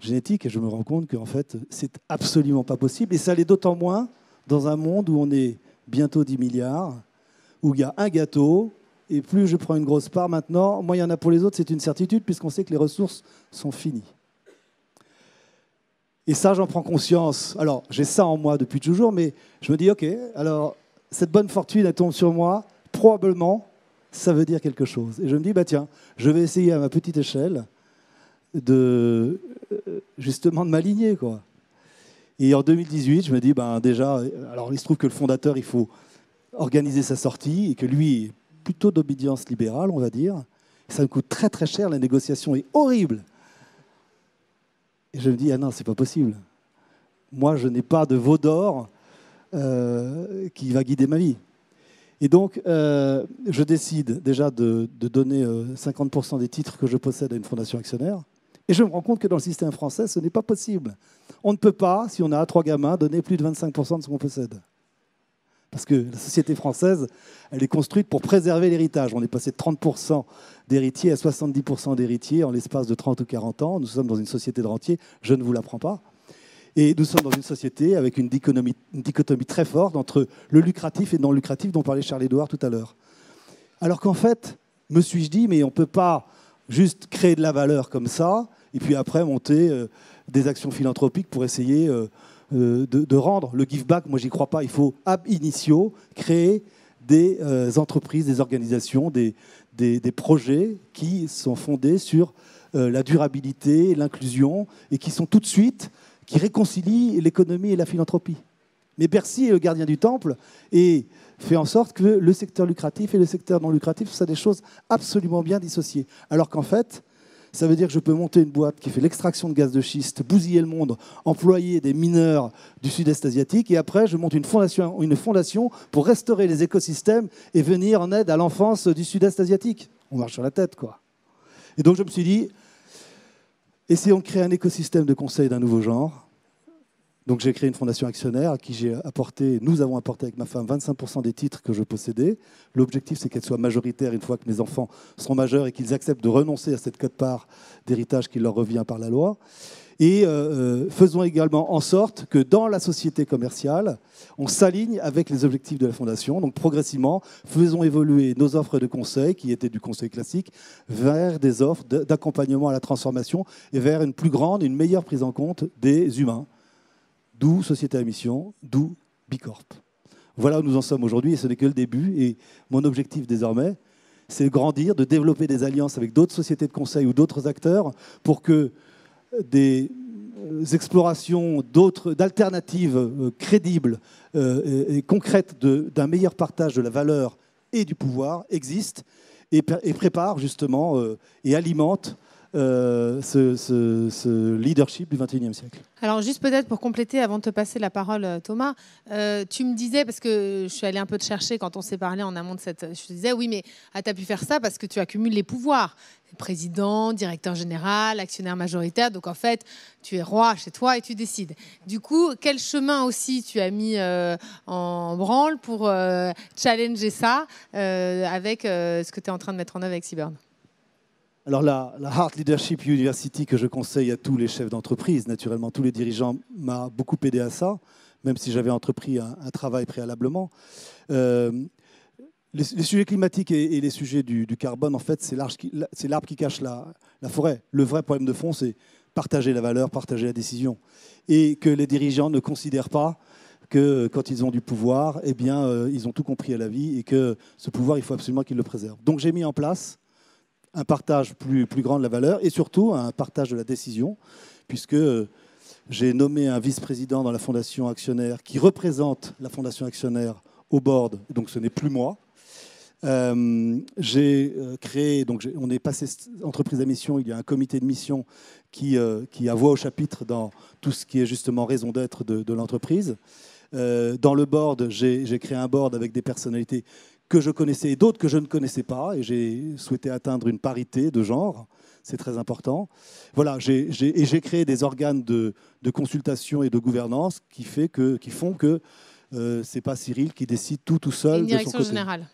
génétiques, et je me rends compte qu'en fait, c'est absolument pas possible. Et ça l'est d'autant moins dans un monde où on est bientôt 10 milliards, où il y a un gâteau, et plus je prends une grosse part maintenant, moins il y en a pour les autres, c'est une certitude, puisqu'on sait que les ressources sont finies. Et ça, j'en prends conscience. Alors, j'ai ça en moi depuis toujours, mais je me dis, OK, alors, cette bonne fortune, elle tombe sur moi, probablement, ça veut dire quelque chose. Et je me dis, bah tiens, je vais essayer à ma petite échelle justement de m'aligner, quoi. Et en 2018, je me dis, ben déjà, alors il se trouve que le fondateur, il faut organiser sa sortie, et que lui est plutôt d'obédience libérale, on va dire. Ça me coûte très très cher, la négociation est horrible. Et je me dis, ah non, c'est pas possible. Moi, je n'ai pas de veau d'or qui va guider ma vie. Et donc, je décide déjà de donner 50% des titres que je possède à une fondation actionnaire. Et je me rends compte que dans le système français, ce n'est pas possible. On ne peut pas, si on a 3 gamins, donner plus de 25% de ce qu'on possède. Parce que la société française, elle est construite pour préserver l'héritage. On est passé de 30% d'héritiers à 70% d'héritiers en l'espace de 30 ou 40 ans. Nous sommes dans une société de rentiers, je ne vous l'apprends pas. Et nous sommes dans une société avec une dichotomie très forte entre le lucratif et le non-lucratif dont parlait Charles-Édouard tout à l'heure. Alors qu'en fait, me suis-je dit, mais on ne peut pas juste créer de la valeur comme ça, et puis après monter des actions philanthropiques pour essayer de rendre le give back. Moi, j'y crois pas. Il faut ab initio créer des entreprises, des organisations, des projets qui sont fondés sur la durabilité, l'inclusion, et qui sont tout de suite, qui réconcilient l'économie et la philanthropie. Mais Bercy est le gardien du temple et fait en sorte que le secteur lucratif et le secteur non lucratif soient des choses absolument bien dissociées. Alors qu'en fait, ça veut dire que je peux monter une boîte qui fait l'extraction de gaz de schiste, bousiller le monde, employer des mineurs du sud-est asiatique, et après je monte une fondation pour restaurer les écosystèmes et venir en aide à l'enfance du sud-est asiatique. On marche sur la tête, quoi. Et donc je me suis dit, essayons de créer un écosystème de conseil d'un nouveau genre. Donc j'ai créé une fondation actionnaire à qui nous avons apporté avec ma femme 25% des titres que je possédais. L'objectif, c'est qu'elle soit majoritaire une fois que mes enfants seront majeurs et qu'ils acceptent de renoncer à cette quote-part d'héritage qui leur revient par la loi. Et faisons également en sorte que dans la société commerciale, on s'aligne avec les objectifs de la fondation. Donc progressivement, faisons évoluer nos offres de conseil, qui étaient du conseil classique, vers des offres d'accompagnement à la transformation et vers une plus grande, une meilleure prise en compte des humains. D'où Société à mission, d'où Bicorp. Voilà où nous en sommes aujourd'hui, et ce n'est que le début. Et mon objectif désormais, c'est de grandir, de développer des alliances avec d'autres sociétés de conseil ou d'autres acteurs pour que des explorations d'alternatives crédibles et concrètes d'un meilleur partage de la valeur et du pouvoir existent et préparent justement et alimentent ce leadership du XXIe siècle. Alors juste peut-être pour compléter, avant de te passer la parole, Thomas, tu me disais, parce que je suis allée un peu te chercher quand on s'est parlé en amont de cette... Je te disais, oui, mais tu as pu faire ça parce que tu accumules les pouvoirs. Président, directeur général, actionnaire majoritaire. Donc en fait, tu es roi chez toi et tu décides. Du coup, quel chemin aussi tu as mis en branle pour challenger ça avec ce que tu es en train de mettre en œuvre avec Cyburn? Alors la Heart Leadership University que je conseille à tous les chefs d'entreprise, naturellement tous les dirigeants, m'a beaucoup aidé à ça, même si j'avais entrepris un travail préalablement. Les sujets climatiques et les sujets du carbone, en fait, c'est l'arbre qui cache la forêt. Le vrai problème de fond, c'est partager la valeur, partager la décision. Et que les dirigeants ne considèrent pas que quand ils ont du pouvoir, eh bien, ils ont tout compris à la vie et que ce pouvoir, il faut absolument qu'ils le préservent. Donc j'ai mis en place un partage plus grand de la valeur et surtout un partage de la décision, puisque j'ai nommé un vice-président dans la fondation actionnaire qui représente la fondation actionnaire au board, donc ce n'est plus moi. J'ai créé, donc on est passé entreprise à mission, il y a un comité de mission qui a voix au chapitre dans tout ce qui est justement raison d'être de l'entreprise. Dans le board, j'ai créé un board avec des personnalités que je connaissais et d'autres que je ne connaissais pas, et j'ai souhaité atteindre une parité de genre, c'est très important. Voilà, j'ai créé des organes de consultation et de gouvernance qui font que c'est pas Cyril qui décide tout seul une de son direction côté. Générale.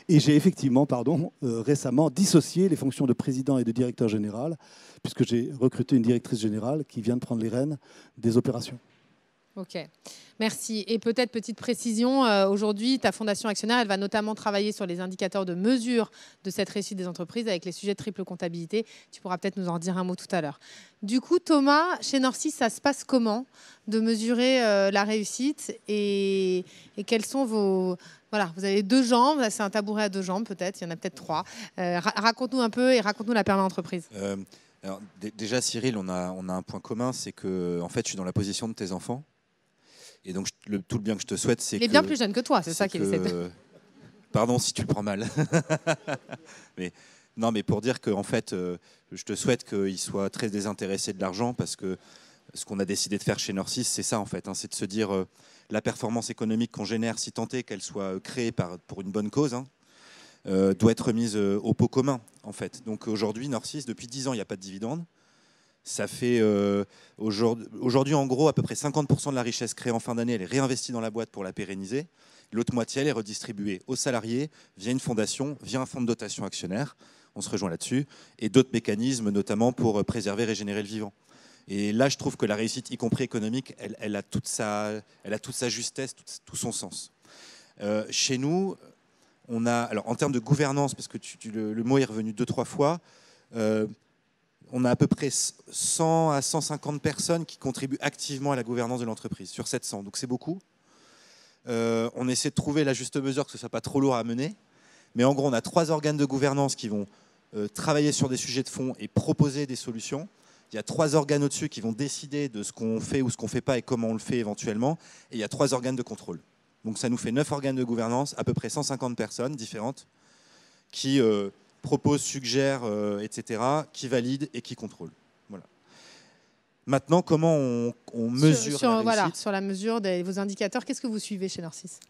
Et j'ai effectivement, récemment dissocié les fonctions de président et de directeur général, puisque j'ai recruté une directrice générale qui vient de prendre les rênes des opérations. Ok, merci. Et peut-être petite précision, aujourd'hui, ta fondation actionnaire, elle va notamment travailler sur les indicateurs de mesure de cette réussite des entreprises avec les sujets de triple comptabilité. Tu pourras peut-être nous en dire un mot tout à l'heure. Du coup, Thomas, chez Norcis, ça se passe comment de mesurer la réussite et quels sont vos... Voilà, vous avez 2 jambes, c'est un tabouret à 2 jambes peut-être, il y en a peut-être 3. Raconte-nous un peu et raconte-nous la perma-entreprise. Alors, déjà, Cyril, on a un point commun, c'est que en fait, je suis dans la position de tes enfants. Et donc, tout le bien que je te souhaite, c'est que... Il est bien plus jeune que toi, c'est ça qu'il essaie de... Pardon si tu le prends mal. mais pour dire que en fait, je te souhaite qu'il soit très désintéressé de l'argent, parce que ce qu'on a décidé de faire chez Norcis, c'est ça en fait. C'est de se dire la performance économique qu'on génère, si tant est qu'elle soit créée pour une bonne cause, doit être mise au pot commun en fait. Donc aujourd'hui, Norcis, depuis 10 ans, il n'y a pas de dividende. Ça fait aujourd'hui, en gros, à peu près 50% de la richesse créée en fin d'année, elle est réinvestie dans la boîte pour la pérenniser. L'autre moitié, elle est redistribuée aux salariés via une fondation, via un fonds de dotation actionnaire. On se rejoint là-dessus. Et d'autres mécanismes, notamment pour préserver et régénérer le vivant. Et là, je trouve que la réussite, y compris économique, elle a toute sa justesse, tout son sens. Chez nous, on a, alors en termes de gouvernance, parce que le mot est revenu 2-3 fois, on a à peu près 100 à 150 personnes qui contribuent activement à la gouvernance de l'entreprise, sur 700. Donc c'est beaucoup. On essaie de trouver la juste mesure, que ce ne soit pas trop lourd à mener. Mais en gros, on a 3 organes de gouvernance qui vont travailler sur des sujets de fond et proposer des solutions. Il y a 3 organes au-dessus qui vont décider de ce qu'on fait ou ce qu'on ne fait pas et comment on le fait éventuellement. Et il y a 3 organes de contrôle. Donc ça nous fait 9 organes de gouvernance, à peu près 150 personnes différentes qui... propose, suggère, etc., qui valide et qui contrôle. Voilà. Maintenant, comment on mesure la réussite ? Voilà, sur la mesure de vos indicateurs, qu'est-ce que vous suivez chez Norcis ?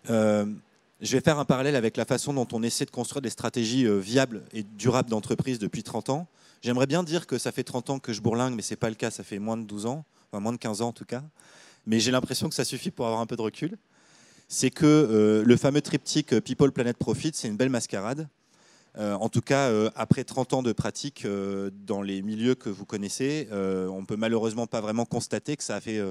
Je vais faire un parallèle avec la façon dont on essaie de construire des stratégies viables et durables d'entreprise depuis 30 ans. J'aimerais bien dire que ça fait 30 ans que je bourlingue, mais ce n'est pas le cas, ça fait moins de 12 ans, enfin moins de 15 ans en tout cas. Mais j'ai l'impression que ça suffit pour avoir un peu de recul. C'est que le fameux triptyque People, Planet, Profit, c'est une belle mascarade. En tout cas, après 30 ans de pratique dans les milieux que vous connaissez, on ne peut malheureusement pas vraiment constater que ça a fait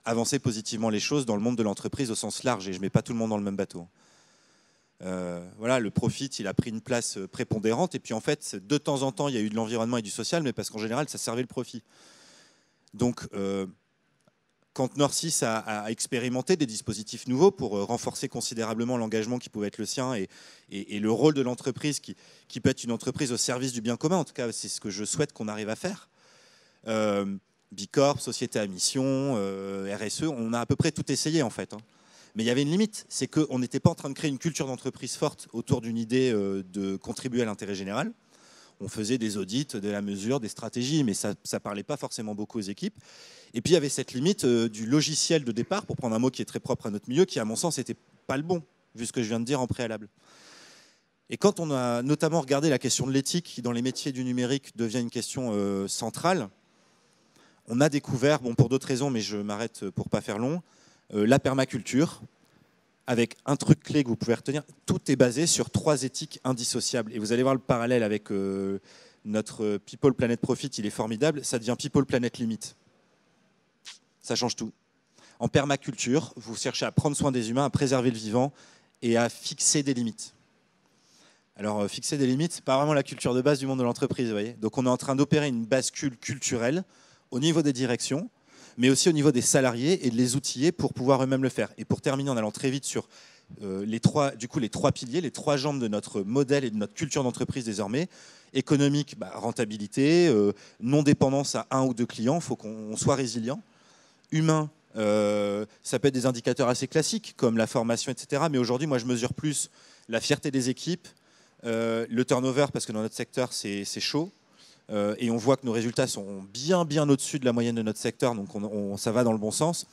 avancer positivement les choses dans le monde de l'entreprise au sens large. Et je ne mets pas tout le monde dans le même bateau. Voilà, le profit, il a pris une place prépondérante. Et puis en fait, de temps en temps, il y a eu de l'environnement et du social, mais parce qu'en général, ça servait le profit. Donc, quand Norcis a expérimenté des dispositifs nouveaux pour renforcer considérablement l'engagement qui pouvait être le sien et le rôle de l'entreprise qui peut être une entreprise au service du bien commun, en tout cas c'est ce que je souhaite qu'on arrive à faire. Bicorp, société à mission, RSE, on a à peu près tout essayé en fait. Mais il y avait une limite, c'est qu'on n'était pas en train de créer une culture d'entreprise forte autour d'une idée de contribuer à l'intérêt général. On faisait des audits, de la mesure, des stratégies, mais ça ne parlait pas forcément beaucoup aux équipes. Et puis il y avait cette limite du logiciel de départ, pour prendre un mot qui est très propre à notre milieu, qui à mon sens n'était pas le bon, vu ce que je viens de dire en préalable. Et quand on a notamment regardé la question de l'éthique, qui dans les métiers du numérique devient une question centrale, on a découvert, bon, pour d'autres raisons, mais je m'arrête pour ne pas faire long, la permaculture, avec un truc clé que vous pouvez retenir. Tout est basé sur 3 éthiques indissociables. Et vous allez voir le parallèle avec notre People, Planet, Profit, il est formidable. Ça devient People, Planet, Limit. Ça change tout. En permaculture, vous cherchez à prendre soin des humains, à préserver le vivant et à fixer des limites. Alors, fixer des limites, ce n'est pas vraiment la culture de base du monde de l'entreprise, vous voyez. Donc, on est en train d'opérer une bascule culturelle au niveau des directions, mais aussi au niveau des salariés et de les outiller pour pouvoir eux-mêmes le faire. Et pour terminer, en allant très vite sur les 3 piliers, les 3 jambes de notre modèle et de notre culture d'entreprise désormais, économique, rentabilité, non-dépendance à 1 ou 2 clients, il faut qu'on soit résilient. Humain, ça peut être des indicateurs assez classiques, comme la formation, etc. Mais aujourd'hui, moi, je mesure plus la fierté des équipes, le turnover, parce que dans notre secteur, c'est chaud. Et on voit que nos résultats sont bien au-dessus de la moyenne de notre secteur, donc ça va dans le bon sens.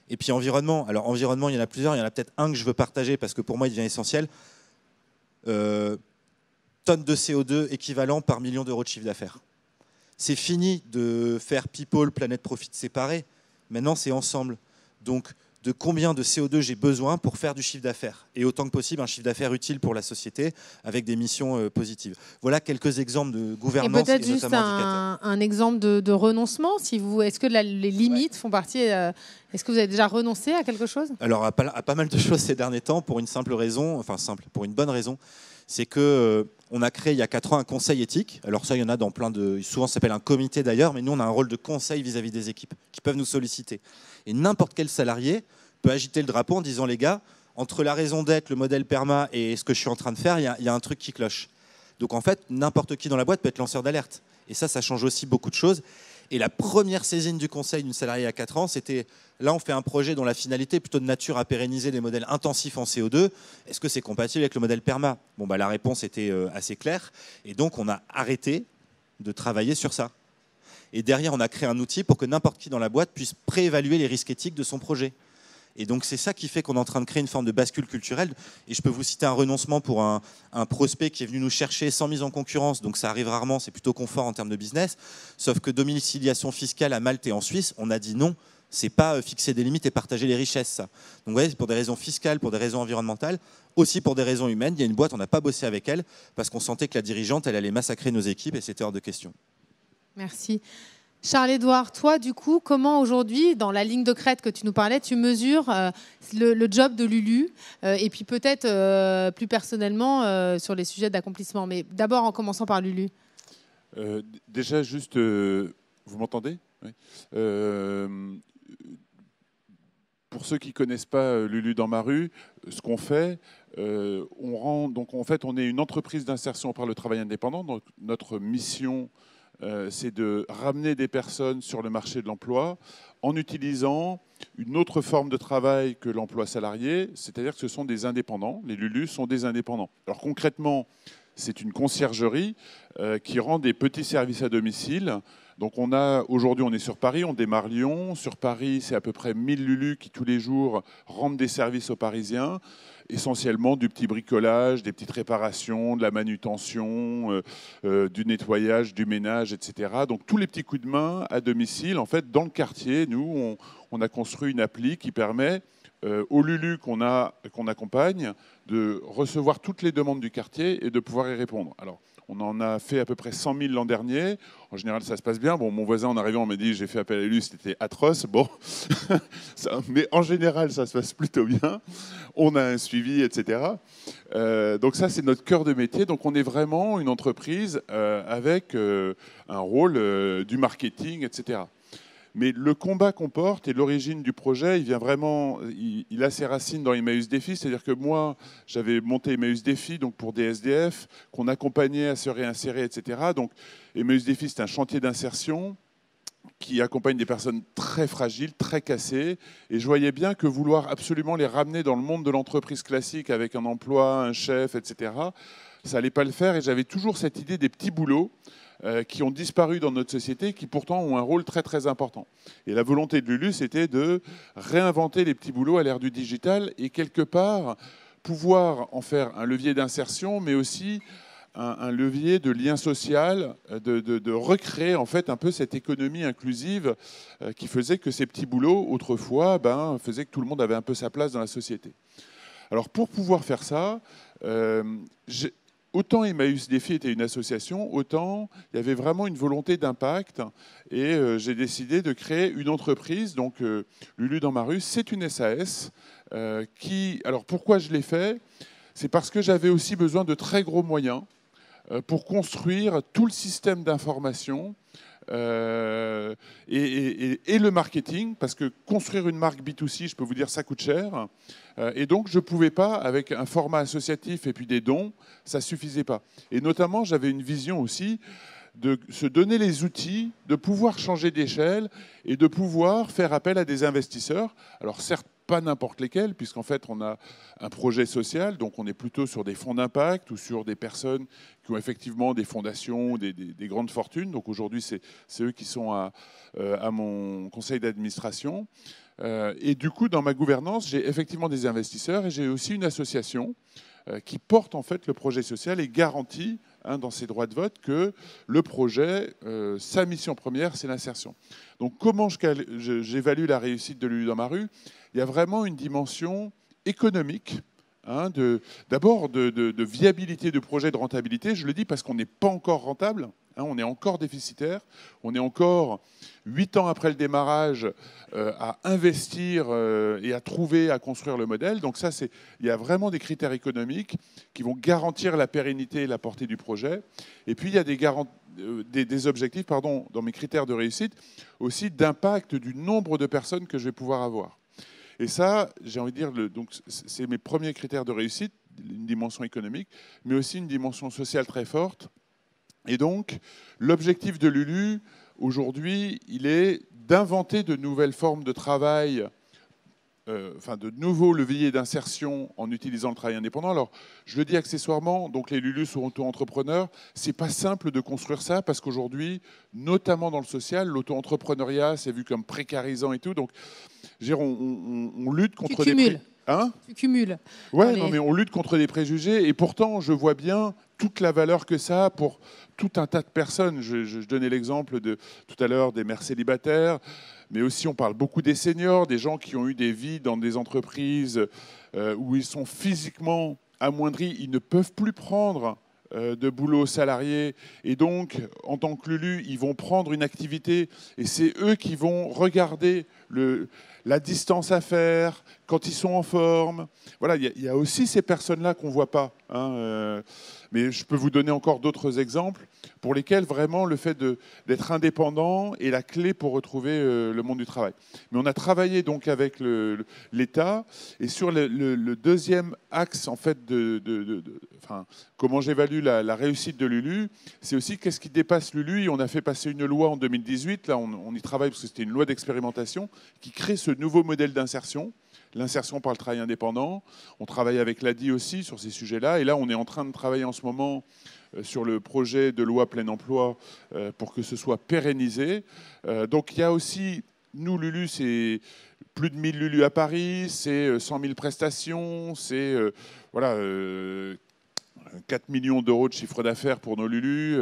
Et puis environnement, alors environnement, il y en a plusieurs, il y en a peut-être un que je veux partager parce que pour moi il devient essentiel. Tonnes de CO2 équivalent par million d'euros de chiffre d'affaires. C'est fini de faire people, planète, profit séparés. Maintenant c'est ensemble. Donc de combien de CO2 j'ai besoin pour faire du chiffre d'affaires, et autant que possible un chiffre d'affaires utile pour la société avec des missions positives. Voilà quelques exemples de gouvernance. Et peut-être juste un exemple de renoncement. Est-ce que les limites font partie... Est-ce que vous avez déjà renoncé à quelque chose? Alors à pas mal de choses ces derniers temps, pour une simple raison, enfin simple, pour une bonne raison, c'est que on a créé il y a 4 ans un conseil éthique. Alors ça, il y en a dans plein de... Souvent, ça s'appelle un comité d'ailleurs, mais nous, on a un rôle de conseil vis-à-vis des équipes qui peuvent nous solliciter. Et n'importe quel salarié peut agiter le drapeau en disant, les gars, entre la raison d'être, le modèle PERMA et ce que je suis en train de faire, il y a un truc qui cloche. Donc en fait, n'importe qui dans la boîte peut être lanceur d'alerte. Et ça change aussi beaucoup de choses. Et la première saisine du conseil d'une salariée à 4 ans, c'était, là on fait un projet dont la finalité est plutôt de nature à pérenniser des modèles intensifs en CO2. Est-ce que c'est compatible avec le modèle PERMA? Bon, la réponse était assez claire. Et donc on a arrêté de travailler sur ça. Et derrière, on a créé un outil pour que n'importe qui dans la boîte puisse préévaluer les risques éthiques de son projet. Et donc c'est ça qui fait qu'on est en train de créer une forme de bascule culturelle. Et je peux vous citer un renoncement pour un prospect qui est venu nous chercher sans mise en concurrence. Donc ça arrive rarement, c'est plutôt confort en termes de business. Sauf que domiciliation fiscale à Malte et en Suisse, on a dit non. C'est pas fixer des limites et partager les richesses, ça. Donc vous voyez, c'est pour des raisons fiscales, pour des raisons environnementales, aussi pour des raisons humaines. Il y a une boîte, on n'a pas bossé avec elle parce qu'on sentait que la dirigeante, elle allait massacrer nos équipes et c'était hors de question. Merci. Charles-Édouard, toi, du coup, comment aujourd'hui, dans la ligne de crête que tu nous parlais, tu mesures le job de Lulu et puis peut-être plus personnellement sur les sujets d'accomplissement. Mais d'abord, en commençant par Lulu. Déjà, juste, vous m'entendez? Oui. Pour ceux qui ne connaissent pas Lulu dans ma rue, ce qu'on fait, donc en fait, on est une entreprise d'insertion par le travail indépendant. Donc, notre mission, c'est de ramener des personnes sur le marché de l'emploi en utilisant une autre forme de travail que l'emploi salarié, c'est-à-dire que ce sont des indépendants. Les Lulu sont des indépendants. Alors concrètement, c'est une conciergerie qui rend des petits services à domicile. Donc aujourd'hui, on est sur Paris, on démarre Lyon. Sur Paris, c'est à peu près 1000 Lulu qui tous les jours rendent des services aux Parisiens, essentiellement du petit bricolage, des petites réparations, de la manutention, du nettoyage, du ménage, etc. Donc tous les petits coups de main à domicile. En fait, dans le quartier, nous, on a construit une appli qui permet aux Lulu qu'on accompagne de recevoir toutes les demandes du quartier et de pouvoir y répondre. Alors, on en a fait à peu près 100 000 l'an dernier. En général, ça se passe bien. Bon, mon voisin, en arrivant, m'a dit « j'ai fait appel à lui, c'était atroce ». Bon, mais en général, ça se passe plutôt bien. On a un suivi, etc. Donc ça, c'est notre cœur de métier. Donc on est vraiment une entreprise avec un rôle du marketing, etc. Mais le combat qu'on porte et l'origine du projet, il vient vraiment, il a ses racines dans Emmaüs Défi. C'est-à-dire que moi, j'avais monté Emmaüs Défi donc pour des SDF qu'on accompagnait à se réinsérer, etc. Donc Emmaüs Défi, c'est un chantier d'insertion qui accompagne des personnes très fragiles, très cassées. Et je voyais bien que vouloir absolument les ramener dans le monde de l'entreprise classique avec un emploi, un chef, etc., ça n'allait pas le faire. Et j'avais toujours cette idée des petits boulots qui ont disparu dans notre société, qui pourtant ont un rôle très très important. Et la volonté de Lulu, c'était de réinventer les petits boulots à l'ère du digital et quelque part pouvoir en faire un levier d'insertion, mais aussi un levier de lien social, de recréer en fait un peu cette économie inclusive qui faisait que ces petits boulots, autrefois, faisaient que tout le monde avait un peu sa place dans la société. Alors pour pouvoir faire ça, autant Emmaüs Défi était une association, autant il y avait vraiment une volonté d'impact. Et j'ai décidé de créer une entreprise. Donc Lulu dans ma rue, c'est une SAS. Alors pourquoi je l'ai fait? C'est parce que j'avais aussi besoin de très gros moyens pour construire tout le système d'information et le marketing, parce que construire une marque B2C, je peux vous dire, ça coûte cher. Et donc, je ne pouvais pas, avec un format associatif et puis des dons, ça ne suffisait pas. Et notamment, j'avais une vision aussi de se donner les outils, de pouvoir changer d'échelle et de pouvoir faire appel à des investisseurs. Alors certes, pas n'importe lesquels, puisqu'en fait, on a un projet social, donc on est plutôt sur des fonds d'impact ou sur des personnes qui ont effectivement des fondations, des grandes fortunes. Donc aujourd'hui, c'est eux qui sont à mon conseil d'administration. Et du coup, dans ma gouvernance, j'ai effectivement des investisseurs et j'ai aussi une association qui porte en fait le projet social et garantit dans ses droits de vote que le projet, sa mission première, c'est l'insertion. Donc comment j'évalue la réussite de Lulu dans ma rue? il y a vraiment une dimension économique, hein, d'abord de viabilité de projet, de rentabilité. Je le dis parce qu'on n'est pas encore rentable, hein, on est encore déficitaire, on est encore 8 ans après le démarrage à investir et à trouver, à construire le modèle. Donc ça, il y a vraiment des critères économiques qui vont garantir la pérennité et la portée du projet. Et puis il y a des objectifs, pardon, dans mes critères de réussite, aussi d'impact du nombre de personnes que je vais pouvoir avoir. Et ça, j'ai envie de dire, donc c'est mes premiers critères de réussite, une dimension économique, mais aussi une dimension sociale très forte. Et donc, l'objectif de Lulu, aujourd'hui, il est d'inventer de nouvelles formes de travail, de nouveaux leviers d'insertion en utilisant le travail indépendant. Alors, je le dis accessoirement, donc les Lulu sont auto-entrepreneurs. C'est pas simple de construire ça parce qu'aujourd'hui, notamment dans le social, l'auto-entrepreneuriat, c'est vu comme précarisant et tout. Donc, on lutte contre des... Hein ? Tu cumules. Ouais, non, mais on lutte contre des préjugés et pourtant, je vois bien toute la valeur que ça a pour tout un tas de personnes. Je donnais l'exemple tout à l'heure des mères célibataires, mais aussi on parle beaucoup des seniors, des gens qui ont eu des vies dans des entreprises où ils sont physiquement amoindris, ils ne peuvent plus prendre de boulot salarié et donc en tant que Lulu, ils vont prendre une activité et c'est eux qui vont regarder la distance à faire, quand ils sont en forme. Voilà, il y a aussi ces personnes-là qu'on ne voit pas. Hein, mais je peux vous donner encore d'autres exemples pour lesquels vraiment le fait d'être indépendant est la clé pour retrouver le monde du travail. Mais on a travaillé donc avec l'État et sur le deuxième axe en fait comment j'évalue la réussite de Lulu, c'est aussi qu'est-ce qui dépasse Lulu. Et on a fait passer une loi en 2018, là on y travaille parce que c'était une loi d'expérimentation qui crée ce nouveau modèle d'insertion, l'insertion par le travail indépendant. On travaille avec l'ADI aussi sur ces sujets-là. Et là, on est en train de travailler en ce moment sur le projet de loi plein emploi pour que ce soit pérennisé. Donc il y a aussi, nous, Lulu, c'est plus de 1000 Lulu à Paris, c'est 100 000 prestations, c'est 4 millions d'euros de chiffre d'affaires pour nos Lulu.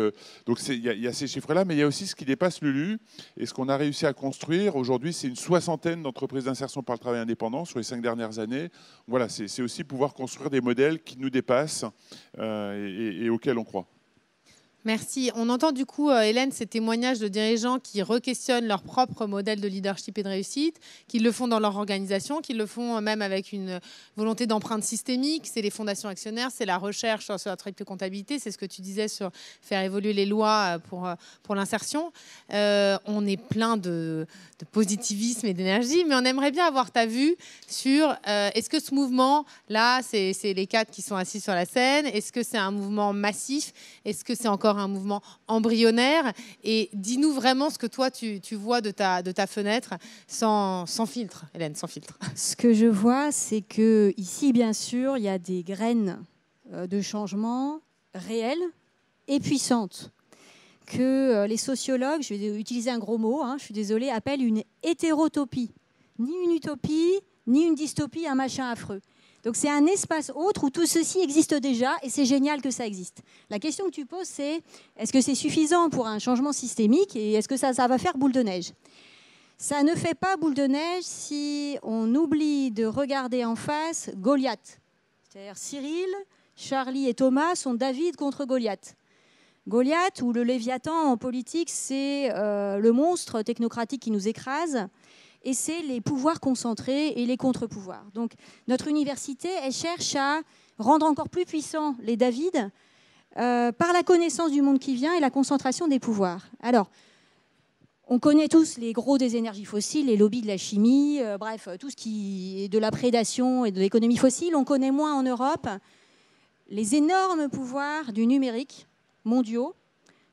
Donc il y a ces chiffres-là, mais il y a aussi ce qui dépasse Lulu. Et ce qu'on a réussi à construire aujourd'hui, c'est une 60aine d'entreprises d'insertion par le travail indépendant sur les 5 dernières années. Voilà, c'est aussi pouvoir construire des modèles qui nous dépassent et auxquels on croit. Merci. On entend du coup, Hélène, ces témoignages de dirigeants qui requestionnent leur propre modèle de leadership et de réussite, qui le font dans leur organisation, qui le font même avec une volonté d'empreinte systémique. C'est les fondations actionnaires, c'est la recherche sur la triple comptabilité, c'est ce que tu disais sur faire évoluer les lois pour l'insertion. On est plein de positivisme et d'énergie, mais on aimerait bien avoir ta vue sur est-ce que ce mouvement-là, c'est les 4 qui sont assis sur la scène, est-ce que c'est un mouvement massif, est-ce que c'est encore un mouvement embryonnaire, et dis-nous vraiment ce que toi tu vois de ta fenêtre sans filtre, Hélène, sans filtre. Ce que je vois, c'est que ici, bien sûr, il y a des graines de changement réelles et puissantes que les sociologues, je vais utiliser un gros mot, je suis désolée, appellent une hétérotopie. Ni une utopie, ni une dystopie, un machin affreux. Donc c'est un espace autre où tout ceci existe déjà et c'est génial que ça existe. La question que tu poses, c'est est-ce que c'est suffisant pour un changement systémique et est-ce que ça va faire boule de neige ? Ça ne fait pas boule de neige si on oublie de regarder en face Goliath. C'est-à-dire Cyril, Charlie et Thomas sont David contre Goliath. Goliath, ou le Léviathan en politique, c'est le monstre technocratique qui nous écrase. Et c'est les pouvoirs concentrés et les contre-pouvoirs. Donc notre université, elle cherche à rendre encore plus puissants les David par la connaissance du monde qui vient et la concentration des pouvoirs. Alors, on connaît tous les gros des énergies fossiles, les lobbies de la chimie, bref, tout ce qui est de la prédation et de l'économie fossile. On connaît moins en Europe les énormes pouvoirs du numérique mondiaux.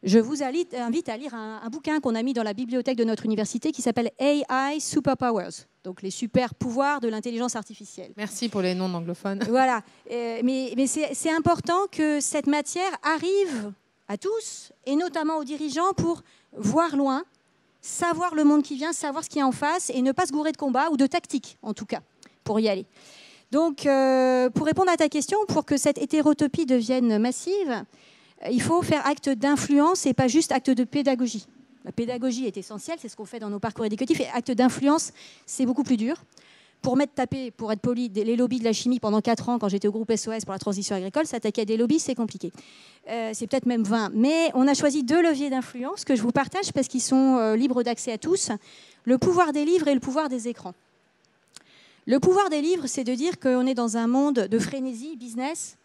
Je vous invite à lire un bouquin qu'on a mis dans la bibliothèque de notre université qui s'appelle AI Superpowers, donc les super pouvoirs de l'intelligence artificielle. Merci pour les noms anglophones. Voilà, mais c'est important que cette matière arrive à tous, et notamment aux dirigeants, pour voir loin, savoir le monde qui vient, savoir ce qu'il y a en face, et ne pas se gourer de combat, ou de tactique en tout cas, pour y aller. Donc, pour répondre à ta question, pour que cette hétérotopie devienne massive, il faut faire acte d'influence et pas juste acte de pédagogie. La pédagogie est essentielle, c'est ce qu'on fait dans nos parcours éducatifs, et acte d'influence, c'est beaucoup plus dur. pour m'être tapé, pour être poli, les lobbies de la chimie pendant 4 ans, quand j'étais au groupe SOS pour la transition agricole, s'attaquer à des lobbies, c'est compliqué. C'est peut-être même 20. Mais on a choisi 2 leviers d'influence que je vous partage parce qu'ils sont libres d'accès à tous. Le pouvoir des livres et le pouvoir des écrans. Le pouvoir des livres, c'est de dire qu'on est dans un monde de frénésie, business,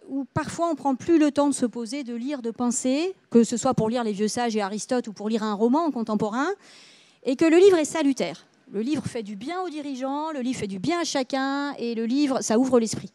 où parfois on ne prend plus le temps de se poser, de lire, de penser, que ce soit pour lire les vieux sages et Aristote ou pour lire un roman contemporain, et que le livre est salutaire. Le livre fait du bien aux dirigeants, le livre fait du bien à chacun, et le livre, ça ouvre l'esprit.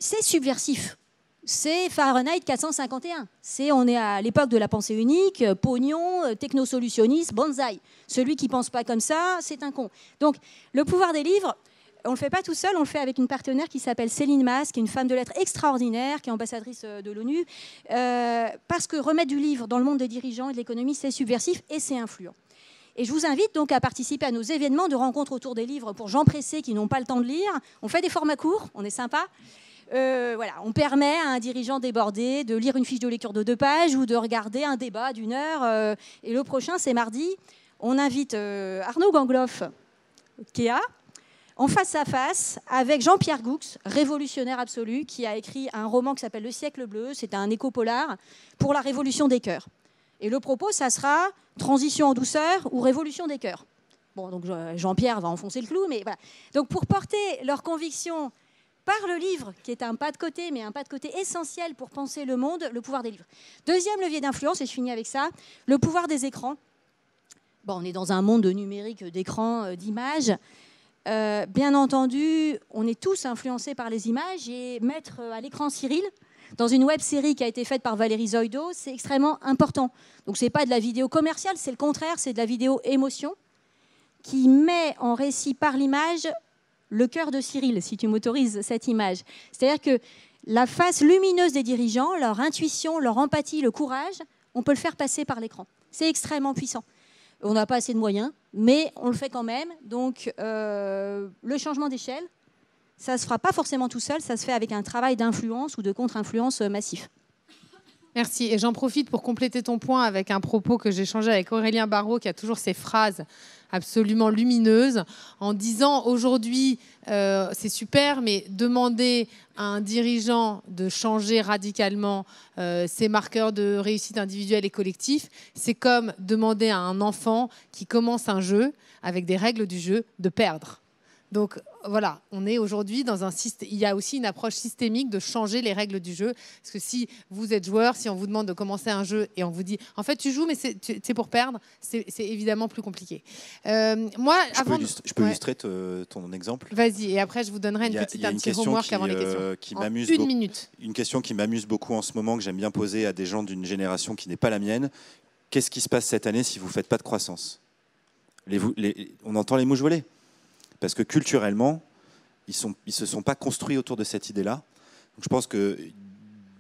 C'est subversif. C'est Fahrenheit 451. On est à l'époque de la pensée unique, pognon, technosolutionnisme, bonsaï. Celui qui ne pense pas comme ça, c'est un con. Donc, le pouvoir des livres, on ne le fait pas tout seul, on le fait avec une partenaire qui s'appelle Céline Mas, qui est une femme de lettres extraordinaire, qui est ambassadrice de l'ONU, parce que remettre du livre dans le monde des dirigeants et de l'économie, c'est subversif et c'est influent. Et je vous invite donc à participer à nos événements de rencontres autour des livres pour gens pressés qui n'ont pas le temps de lire. On fait des formats courts, on est sympa. Voilà, on permet à un dirigeant débordé de lire une fiche de lecture de 2 pages ou de regarder un débat d'1 heure. Et le prochain, c'est mardi. On invite Arnaud Gangloff, Kéa, en face à face avec Jean-Pierre Goux, révolutionnaire absolu, qui a écrit un roman qui s'appelle Le siècle bleu. C'est un éco-polar pour la révolution des cœurs. Et le propos, ça sera transition en douceur ou révolution des cœurs. Bon, donc Jean-Pierre va enfoncer le clou, mais voilà. Donc pour porter leurs convictions par le livre, qui est un pas de côté, mais un pas de côté essentiel pour penser le monde, le pouvoir des livres. Deuxième levier d'influence, et je finis avec ça, le pouvoir des écrans. Bon, on est dans un monde numérique, d'écrans, d'images. Bien entendu, on est tous influencés par les images, et mettre à l'écran Cyril, dans une web-série qui a été faite par Valérie Zoido, c'est extrêmement important. Donc ce n'est pas de la vidéo commerciale, c'est le contraire, c'est de la vidéo émotion, qui met en récit par l'image le cœur de Cyril, si tu m'autorises cette image. C'est-à-dire que la face lumineuse des dirigeants, leur intuition, leur empathie, le courage, on peut le faire passer par l'écran. C'est extrêmement puissant. On n'a pas assez de moyens, mais on le fait quand même. Donc le changement d'échelle, ça ne se fera pas forcément tout seul, ça se fait avec un travail d'influence ou de contre-influence massif. Merci. Et j'en profite pour compléter ton point avec un propos que j'ai échangé avec Aurélien Barraud, qui a toujours ces phrases absolument lumineuses, en disant aujourd'hui, c'est super, mais demander à un dirigeant de changer radicalement ses marqueurs de réussite individuelle et collectif, c'est comme demander à un enfant qui commence un jeu, avec des règles du jeu, de perdre. Donc voilà, on est aujourd'hui dans un système. Il y a aussi une approche systémique de changer les règles du jeu. Parce que si vous êtes joueur, si on vous demande de commencer un jeu et on vous dit en fait tu joues mais c'est pour perdre, c'est évidemment plus compliqué. Moi, je peux illustrer ton exemple. Vas-y, et après je vous donnerai un petit homework avant les questions. Minute. Une question qui m'amuse beaucoup en ce moment, que j'aime bien poser à des gens d'une génération qui n'est pas la mienne. Qu'est-ce qui se passe cette année si vous ne faites pas de croissance ? On entend les mouches voler. Parce que culturellement, ils ne se sont pas construits autour de cette idée-là. Donc je pense que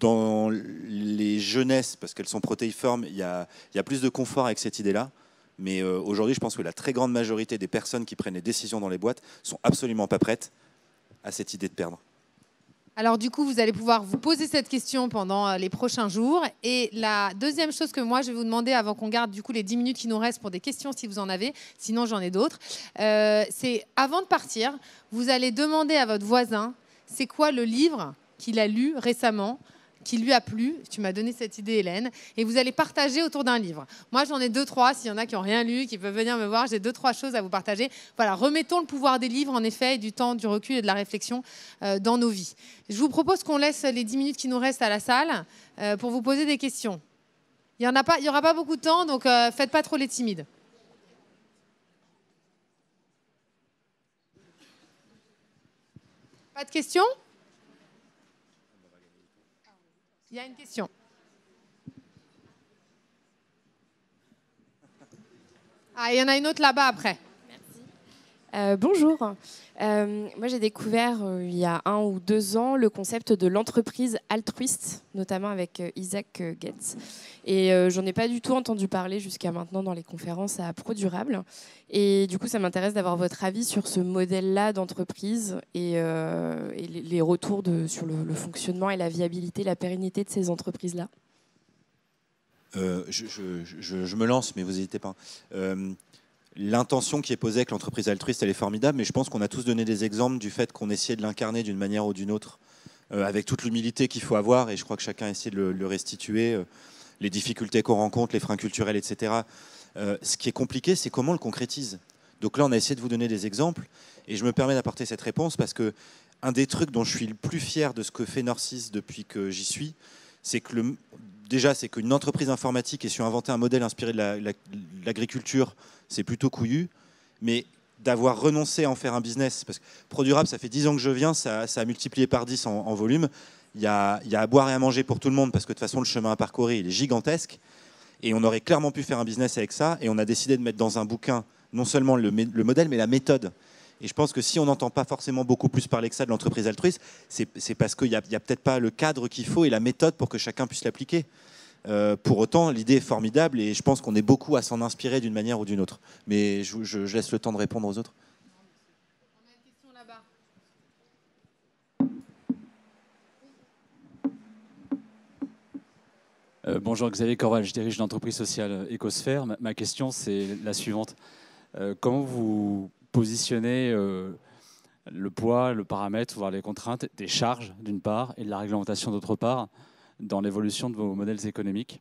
dans les jeunesses, parce qu'elles sont protéiformes, il y a plus de confort avec cette idée-là. Mais aujourd'hui, je pense que la très grande majorité des personnes qui prennent les décisions dans les boîtes sont absolument pas prêtes à cette idée de perdre. Alors du coup, vous allez pouvoir vous poser cette question pendant les prochains jours. Et la deuxième chose que moi, je vais vous demander, avant qu'on garde du coup les 10 minutes qui nous restent pour des questions si vous en avez, sinon j'en ai d'autres, c'est avant de partir, vous allez demander à votre voisin, c'est quoi le livre qu'il a lu récemment, qui lui a plu. Tu m'as donné cette idée, Hélène. Et vous allez partager autour d'un livre. Moi, j'en ai 2-3. S'il y en a qui n'ont rien lu, qui peuvent venir me voir, j'ai 2-3 choses à vous partager. Voilà, remettons le pouvoir des livres, en effet, et du temps, du recul et de la réflexion dans nos vies. Je vous propose qu'on laisse les 10 minutes qui nous restent à la salle pour vous poser des questions. Il n'y aura pas beaucoup de temps, donc faites pas trop les timides. Pas de questions ? Il y a une question. Ah, il y en a une autre là-bas après. Merci. Bonjour. Moi, j'ai découvert il y a 1 ou 2 ans le concept de l'entreprise altruiste, notamment avec Isaac Getz. Et j'en ai pas du tout entendu parler jusqu'à maintenant dans les conférences à ProDurable. Et du coup, ça m'intéresse d'avoir votre avis sur ce modèle-là d'entreprise et les retours sur le fonctionnement et la viabilité, la pérennité de ces entreprises-là. Je me lance, mais vous n'hésitez pas. l'intention qui est posée avec l'entreprise altruiste, elle est formidable, mais je pense qu'on a tous donné des exemples du fait qu'on essayait de l'incarner d'une manière ou d'une autre, avec toute l'humilité qu'il faut avoir, et je crois que chacun essaie de le restituer, les difficultés qu'on rencontre, les freins culturels, etc. Ce qui est compliqué, c'est comment on le concrétise. Donc là, on a essayé de vous donner des exemples, et je me permets d'apporter cette réponse parce que un des trucs dont je suis le plus fier de ce que fait Norcis depuis que j'y suis, c'est que déjà, c'est qu'une entreprise informatique ait su inventer un modèle inspiré de l'agriculture, c'est plutôt couillu, mais d'avoir renoncé à en faire un business, parce que ProDurable, ça fait 10 ans que je viens, ça a multiplié par 10 en volume, il y a à boire et à manger pour tout le monde, parce que de toute façon, le chemin à parcourir, il est gigantesque, et on aurait clairement pu faire un business avec ça, et on a décidé de mettre dans un bouquin non seulement le modèle, mais la méthode. Et je pense que si on n'entend pas forcément beaucoup plus parler que ça de l'entreprise altruiste, c'est parce qu'il n'y a peut-être pas le cadre qu'il faut et la méthode pour que chacun puisse l'appliquer. Pour autant, l'idée est formidable et je pense qu'on est beaucoup à s'en inspirer d'une manière ou d'une autre. Mais je laisse le temps de répondre aux autres. On a une question là-bas. Bonjour, Xavier Corval, je dirige l'entreprise sociale Ecosphère. Ma question, c'est la suivante. Comment vous positionnez le poids, le paramètre, voire les contraintes des charges, d'une part, et de la réglementation, d'autre part, dans l'évolution de vos modèles économiques?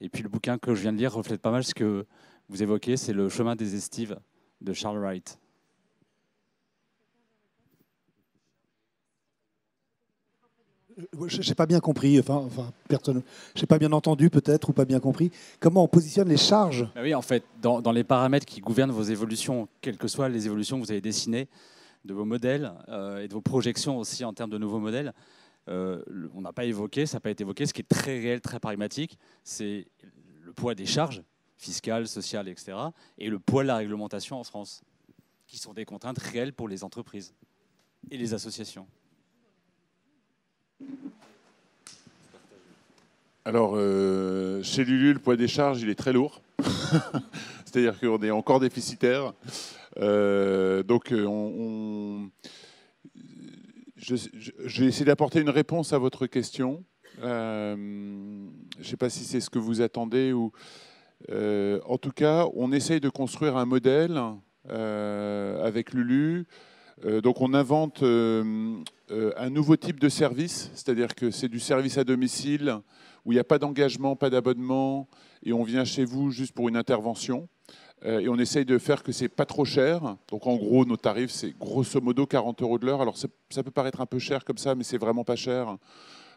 Et puis le bouquin que je viens de lire reflète pas mal ce que vous évoquez, c'est Le chemin des estives de Charles Wright. Je n'ai pas bien compris, personne, je n'ai pas bien entendu peut-être ou pas bien compris. Comment on positionne les charges? Oui, en fait, dans les paramètres qui gouvernent vos évolutions, quelles que soient les évolutions que vous avez dessinées de vos modèles et de vos projections aussi en termes de nouveaux modèles, on n'a pas évoqué, ça n'a pas été évoqué, ce qui est très réel, très pragmatique, c'est le poids des charges fiscales, sociales, etc., et le poids de la réglementation en France, qui sont des contraintes réelles pour les entreprises et les associations. Alors, chez Lulu, le poids des charges, il est très lourd. C'est-à-dire qu'on est encore déficitaire. Donc, je vais essayer d'apporter une réponse à votre question. Je ne sais pas si c'est ce que vous attendez. En tout cas, on essaye de construire un modèle avec Lulu. Donc on invente un nouveau type de service, c'est-à-dire que c'est du service à domicile où il n'y a pas d'engagement, pas d'abonnement, et on vient chez vous juste pour une intervention. Et on essaye de faire que c'est pas trop cher. Donc en gros, nos tarifs, c'est grosso modo 40 € de l'heure. Alors ça peut paraître un peu cher comme ça, mais c'est vraiment pas cher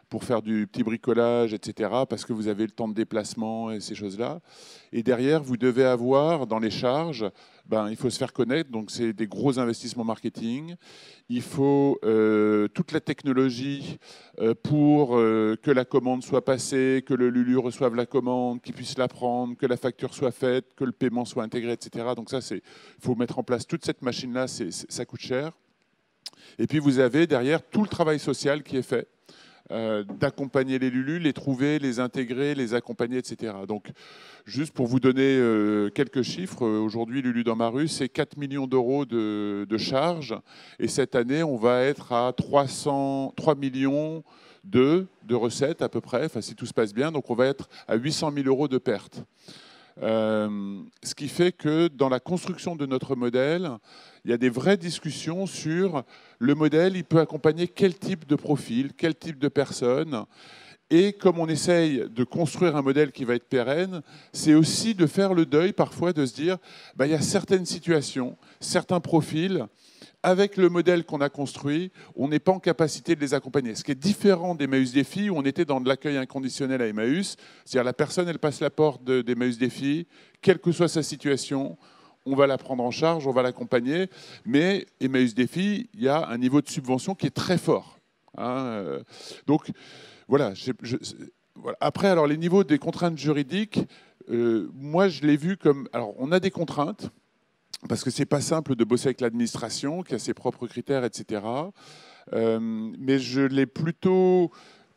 pour faire du petit bricolage, etc., parce que vous avez le temps de déplacement et ces choses-là. Et derrière, vous devez avoir, dans les charges, il faut se faire connaître, donc c'est des gros investissements marketing. Il faut toute la technologie pour que la commande soit passée, que le Lulu reçoive la commande, qu'il puisse la prendre, que la facture soit faite, que le paiement soit intégré, etc. Donc ça, il faut mettre en place toute cette machine-là, ça coûte cher. Et puis vous avez derrière tout le travail social qui est fait. D'accompagner les Lulu, les trouver, les intégrer, les accompagner, etc. Donc, juste pour vous donner quelques chiffres, aujourd'hui, Lulu dans ma rue, c'est 4 millions d'euros de charges. Et cette année, on va être à 3 millions de recettes à peu près, si tout se passe bien. Donc, on va être à 800 000 € de pertes. Ce qui fait que dans la construction de notre modèle, il y a des vraies discussions sur le modèle, il peut accompagner quel type de profil, quel type de personne. Et comme on essaye de construire un modèle qui va être pérenne, c'est aussi de faire le deuil parfois de se dire il y a certaines situations, certains profils, avec le modèle qu'on a construit, on n'est pas en capacité de les accompagner. Ce qui est différent d'Emmaüs Défi, où on était dans de l'accueil inconditionnel à Emmaüs, c'est-à-dire la personne, elle passe la porte d'Emmaüs Défi, quelle que soit sa situation, on va la prendre en charge, on va l'accompagner. Mais Emmaüs Défi, il y a un niveau de subvention qui est très fort. Donc, voilà. Après, alors, les niveaux des contraintes juridiques, moi, je l'ai vu comme... Alors, on a des contraintes, parce que ce n'est pas simple de bosser avec l'administration, qui a ses propres critères, etc. Mais je l'ai plutôt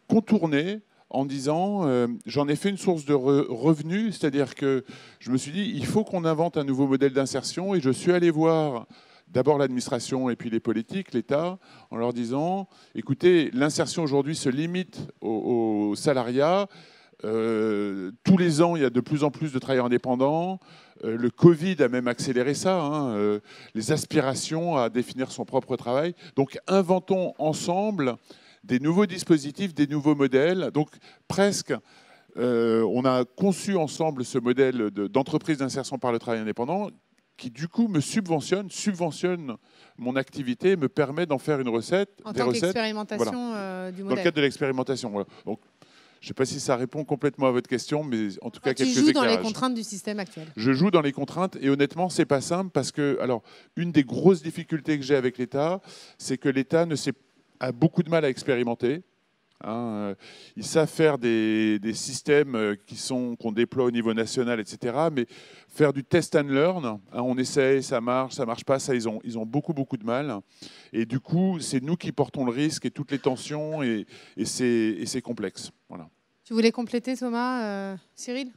contourné en disant, j'en ai fait une source de revenus, c'est-à-dire que je me suis dit, il faut qu'on invente un nouveau modèle d'insertion, et je suis allé voir d'abord l'administration et puis les politiques, l'État, en leur disant, écoutez, l'insertion aujourd'hui se limite au salariat, tous les ans, il y a de plus en plus de travailleurs indépendants, Le Covid a même accéléré ça, hein, les aspirations à définir son propre travail. Donc inventons ensemble des nouveaux dispositifs, des nouveaux modèles. Donc presque, on a conçu ensemble ce modèle d'entreprise d'insertion par le travail indépendant qui du coup me subventionne mon activité, me permet d'en faire une recette. En tant qu'expérimentation du modèle. Dans le cadre de l'expérimentation. Voilà. Donc, je ne sais pas si ça répond complètement à votre question, mais en tout cas, quelques éclairages. Tu joues dans les contraintes du système actuel. Je joue dans les contraintes et honnêtement, ce n'est pas simple parce que, alors, une des grosses difficultés que j'ai avec l'État, c'est que l'État a beaucoup de mal à expérimenter. Hein, ils savent faire des systèmes qu'on déploie au niveau national, etc. Mais faire du test and learn, hein, on essaye, ça marche pas, ça ils ont beaucoup de mal. Et du coup, c'est nous qui portons le risque et toutes les tensions et c'est complexe. Voilà. Tu voulais compléter, Thomas, Cyril?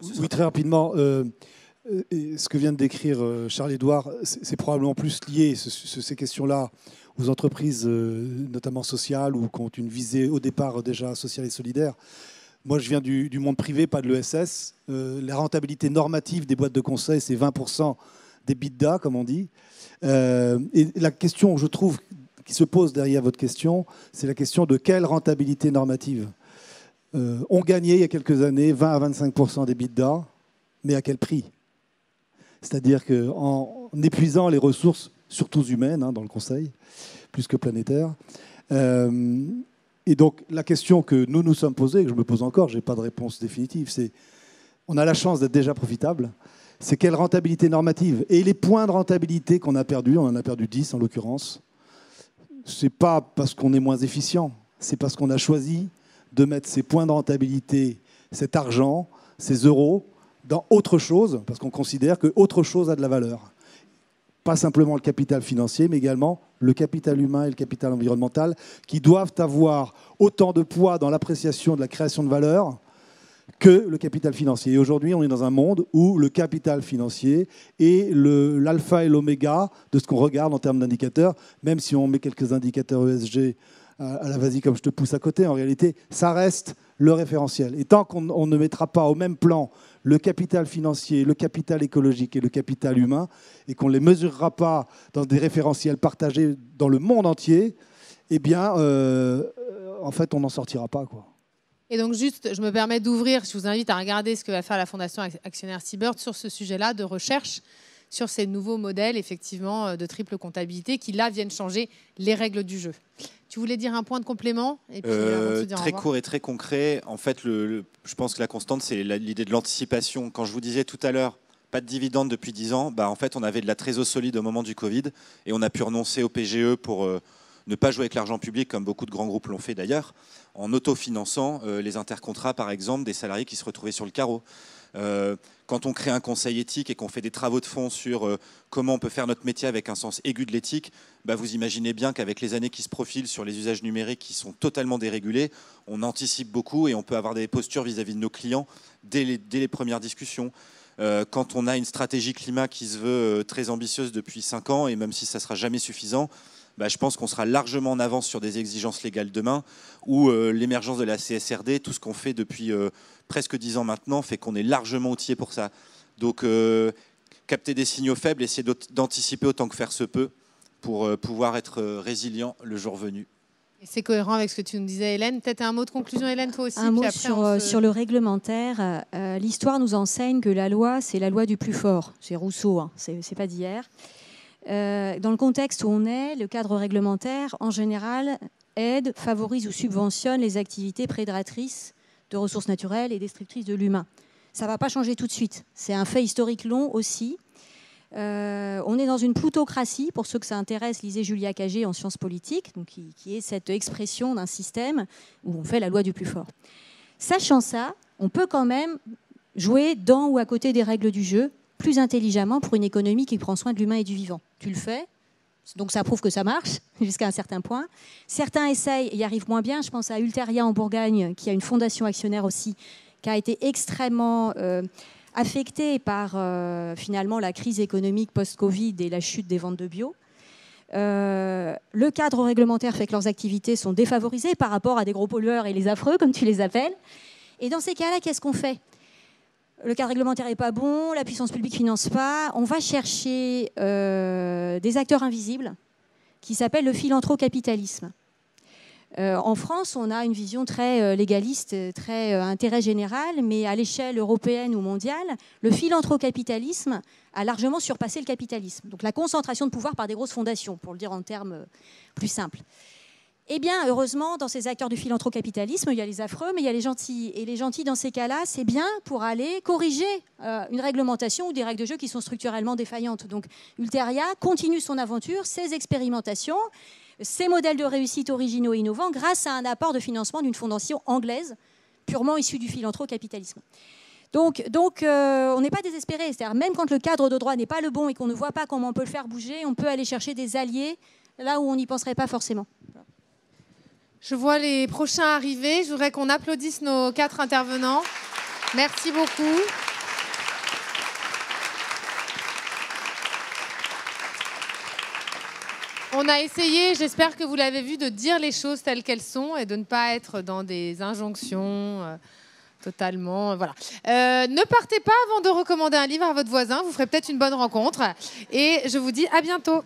Oui, très rapidement. Ce que vient de décrire Charles-Édouard, c'est probablement plus lié, ces questions-là, aux entreprises, notamment sociales, ou qui ont une visée au départ déjà sociale et solidaire. Moi, je viens du monde privé, pas de l'ESS. La rentabilité normative des boîtes de conseil, c'est 20% des EBITDA, comme on dit. Et la question, je trouve, qui se pose derrière votre question, c'est la question de quelle rentabilité normative. On gagnait, il y a quelques années, 20 à 25% des EBITDA, mais à quel prix? C'est-à-dire qu'en épuisant les ressources, surtout humaines, hein, dans le conseil, plus que planétaires. Et donc, la question que nous sommes posée, que je me pose encore, je n'ai pas de réponse définitive, c'est, on a la chance d'être déjà profitable, c'est quelle rentabilité normative? Et les points de rentabilité qu'on a perdus, on en a perdu 10 en l'occurrence, ce n'est pas parce qu'on est moins efficient, c'est parce qu'on a choisi de mettre ces points de rentabilité, cet argent, ces euros, dans autre chose, parce qu'on considère qu'autre chose a de la valeur. Pas simplement le capital financier, mais également le capital humain et le capital environnemental, qui doivent avoir autant de poids dans l'appréciation de la création de valeur que le capital financier. Et aujourd'hui, on est dans un monde où le capital financier est l'alpha et l'oméga de ce qu'on regarde en termes d'indicateurs, même si on met quelques indicateurs ESG à la vas-y comme je te pousse à côté, en réalité, ça reste le référentiel. Et tant qu'on ne mettra pas au même plan le capital financier, le capital écologique et le capital humain, et qu'on ne les mesurera pas dans des référentiels partagés dans le monde entier, eh bien, en fait, on n'en sortira pas, quoi. Et donc, juste, je me permets d'ouvrir, je vous invite à regarder ce que va faire la Fondation Actionnaire Seabird sur ce sujet-là de recherche, sur ces nouveaux modèles, effectivement, de triple comptabilité qui, là, viennent changer les règles du jeu. Tu voulais dire un point de complément et puis, très court et très concret. En fait, je pense que la constante, c'est l'idée de l'anticipation. Quand je vous disais tout à l'heure, pas de dividendes depuis 10 ans, bah, en fait, on avait de la trésorerie solide au moment du Covid et on a pu renoncer au PGE pour ne pas jouer avec l'argent public, comme beaucoup de grands groupes l'ont fait d'ailleurs, en autofinançant les intercontrats, par exemple, des salariés qui se retrouvaient sur le carreau. Quand on crée un conseil éthique et qu'on fait des travaux de fond sur comment on peut faire notre métier avec un sens aigu de l'éthique, bah vous imaginez bien qu'avec les années qui se profilent sur les usages numériques qui sont totalement dérégulés, on anticipe beaucoup et on peut avoir des postures vis-à-vis de nos clients dès les premières discussions. Quand on a une stratégie climat qui se veut très ambitieuse depuis 5 ans, et même si ça ne sera jamais suffisant, bah, je pense qu'on sera largement en avance sur des exigences légales demain, où l'émergence de la CSRD, tout ce qu'on fait depuis presque 10 ans maintenant, fait qu'on est largement outillé pour ça. Donc, capter des signaux faibles, essayer d'anticiper autant que faire se peut pour pouvoir être résilient le jour venu. Et c'est cohérent avec ce que tu nous disais, Hélène. Peut-être un mot de conclusion, Hélène, toi aussi. Un mot sur le réglementaire. L'histoire nous enseigne que la loi, c'est la loi du plus fort. C'est Rousseau, hein, c'est pas d'hier. Dans le contexte où on est, le cadre réglementaire, en général, aide, favorise ou subventionne les activités prédatrices de ressources naturelles et destructrices de l'humain. Ça ne va pas changer tout de suite. C'est un fait historique long aussi. On est dans une plutocratie. Pour ceux que ça intéresse, lisez Julia Cagé en sciences politiques, donc qui est cette expression d'un système où on fait la loi du plus fort. Sachant ça, on peut quand même jouer dans ou à côté des règles du jeu, plus intelligemment pour une économie qui prend soin de l'humain et du vivant. Tu le fais, donc ça prouve que ça marche jusqu'à un certain point. Certains essayent et y arrivent moins bien. Je pense à Ulteria en Bourgogne, qui a une fondation actionnaire aussi, qui a été extrêmement affectée par finalement la crise économique post-Covid et la chute des ventes de bio. Le cadre réglementaire fait que leurs activités sont défavorisées par rapport à des gros pollueurs et les affreux, comme tu les appelles. Et dans ces cas-là, qu'est-ce qu'on fait ? le cadre réglementaire n'est pas bon, la puissance publique ne finance pas. On va chercher des acteurs invisibles qui s'appellent le philanthrocapitalisme. En France, on a une vision très légaliste, très intérêt général, mais à l'échelle européenne ou mondiale, le philanthrocapitalisme a largement surpassé le capitalisme. Donc la concentration de pouvoir par des grosses fondations, pour le dire en termes plus simples. Eh bien, heureusement, dans ces acteurs du philanthrocapitalisme, il y a les affreux, mais il y a les gentils. Et les gentils, dans ces cas-là, c'est bien pour aller corriger une réglementation ou des règles de jeu qui sont structurellement défaillantes. Donc, Ulteria continue son aventure, ses expérimentations, ses modèles de réussite originaux et innovants grâce à un apport de financement d'une fondation anglaise purement issue du philanthrocapitalisme. Donc on n'est pas désespéré. C'est-à-dire, même quand le cadre de droit n'est pas le bon et qu'on ne voit pas comment on peut le faire bouger, on peut aller chercher des alliés là où on n'y penserait pas forcément. Je vois les prochains arriver. Je voudrais qu'on applaudisse nos 4 intervenants. Merci beaucoup. On a essayé, j'espère que vous l'avez vu, de dire les choses telles qu'elles sont et de ne pas être dans des injonctions totalement... Voilà. Ne partez pas avant de recommander un livre à votre voisin. Vous ferez peut-être une bonne rencontre. Et je vous dis à bientôt.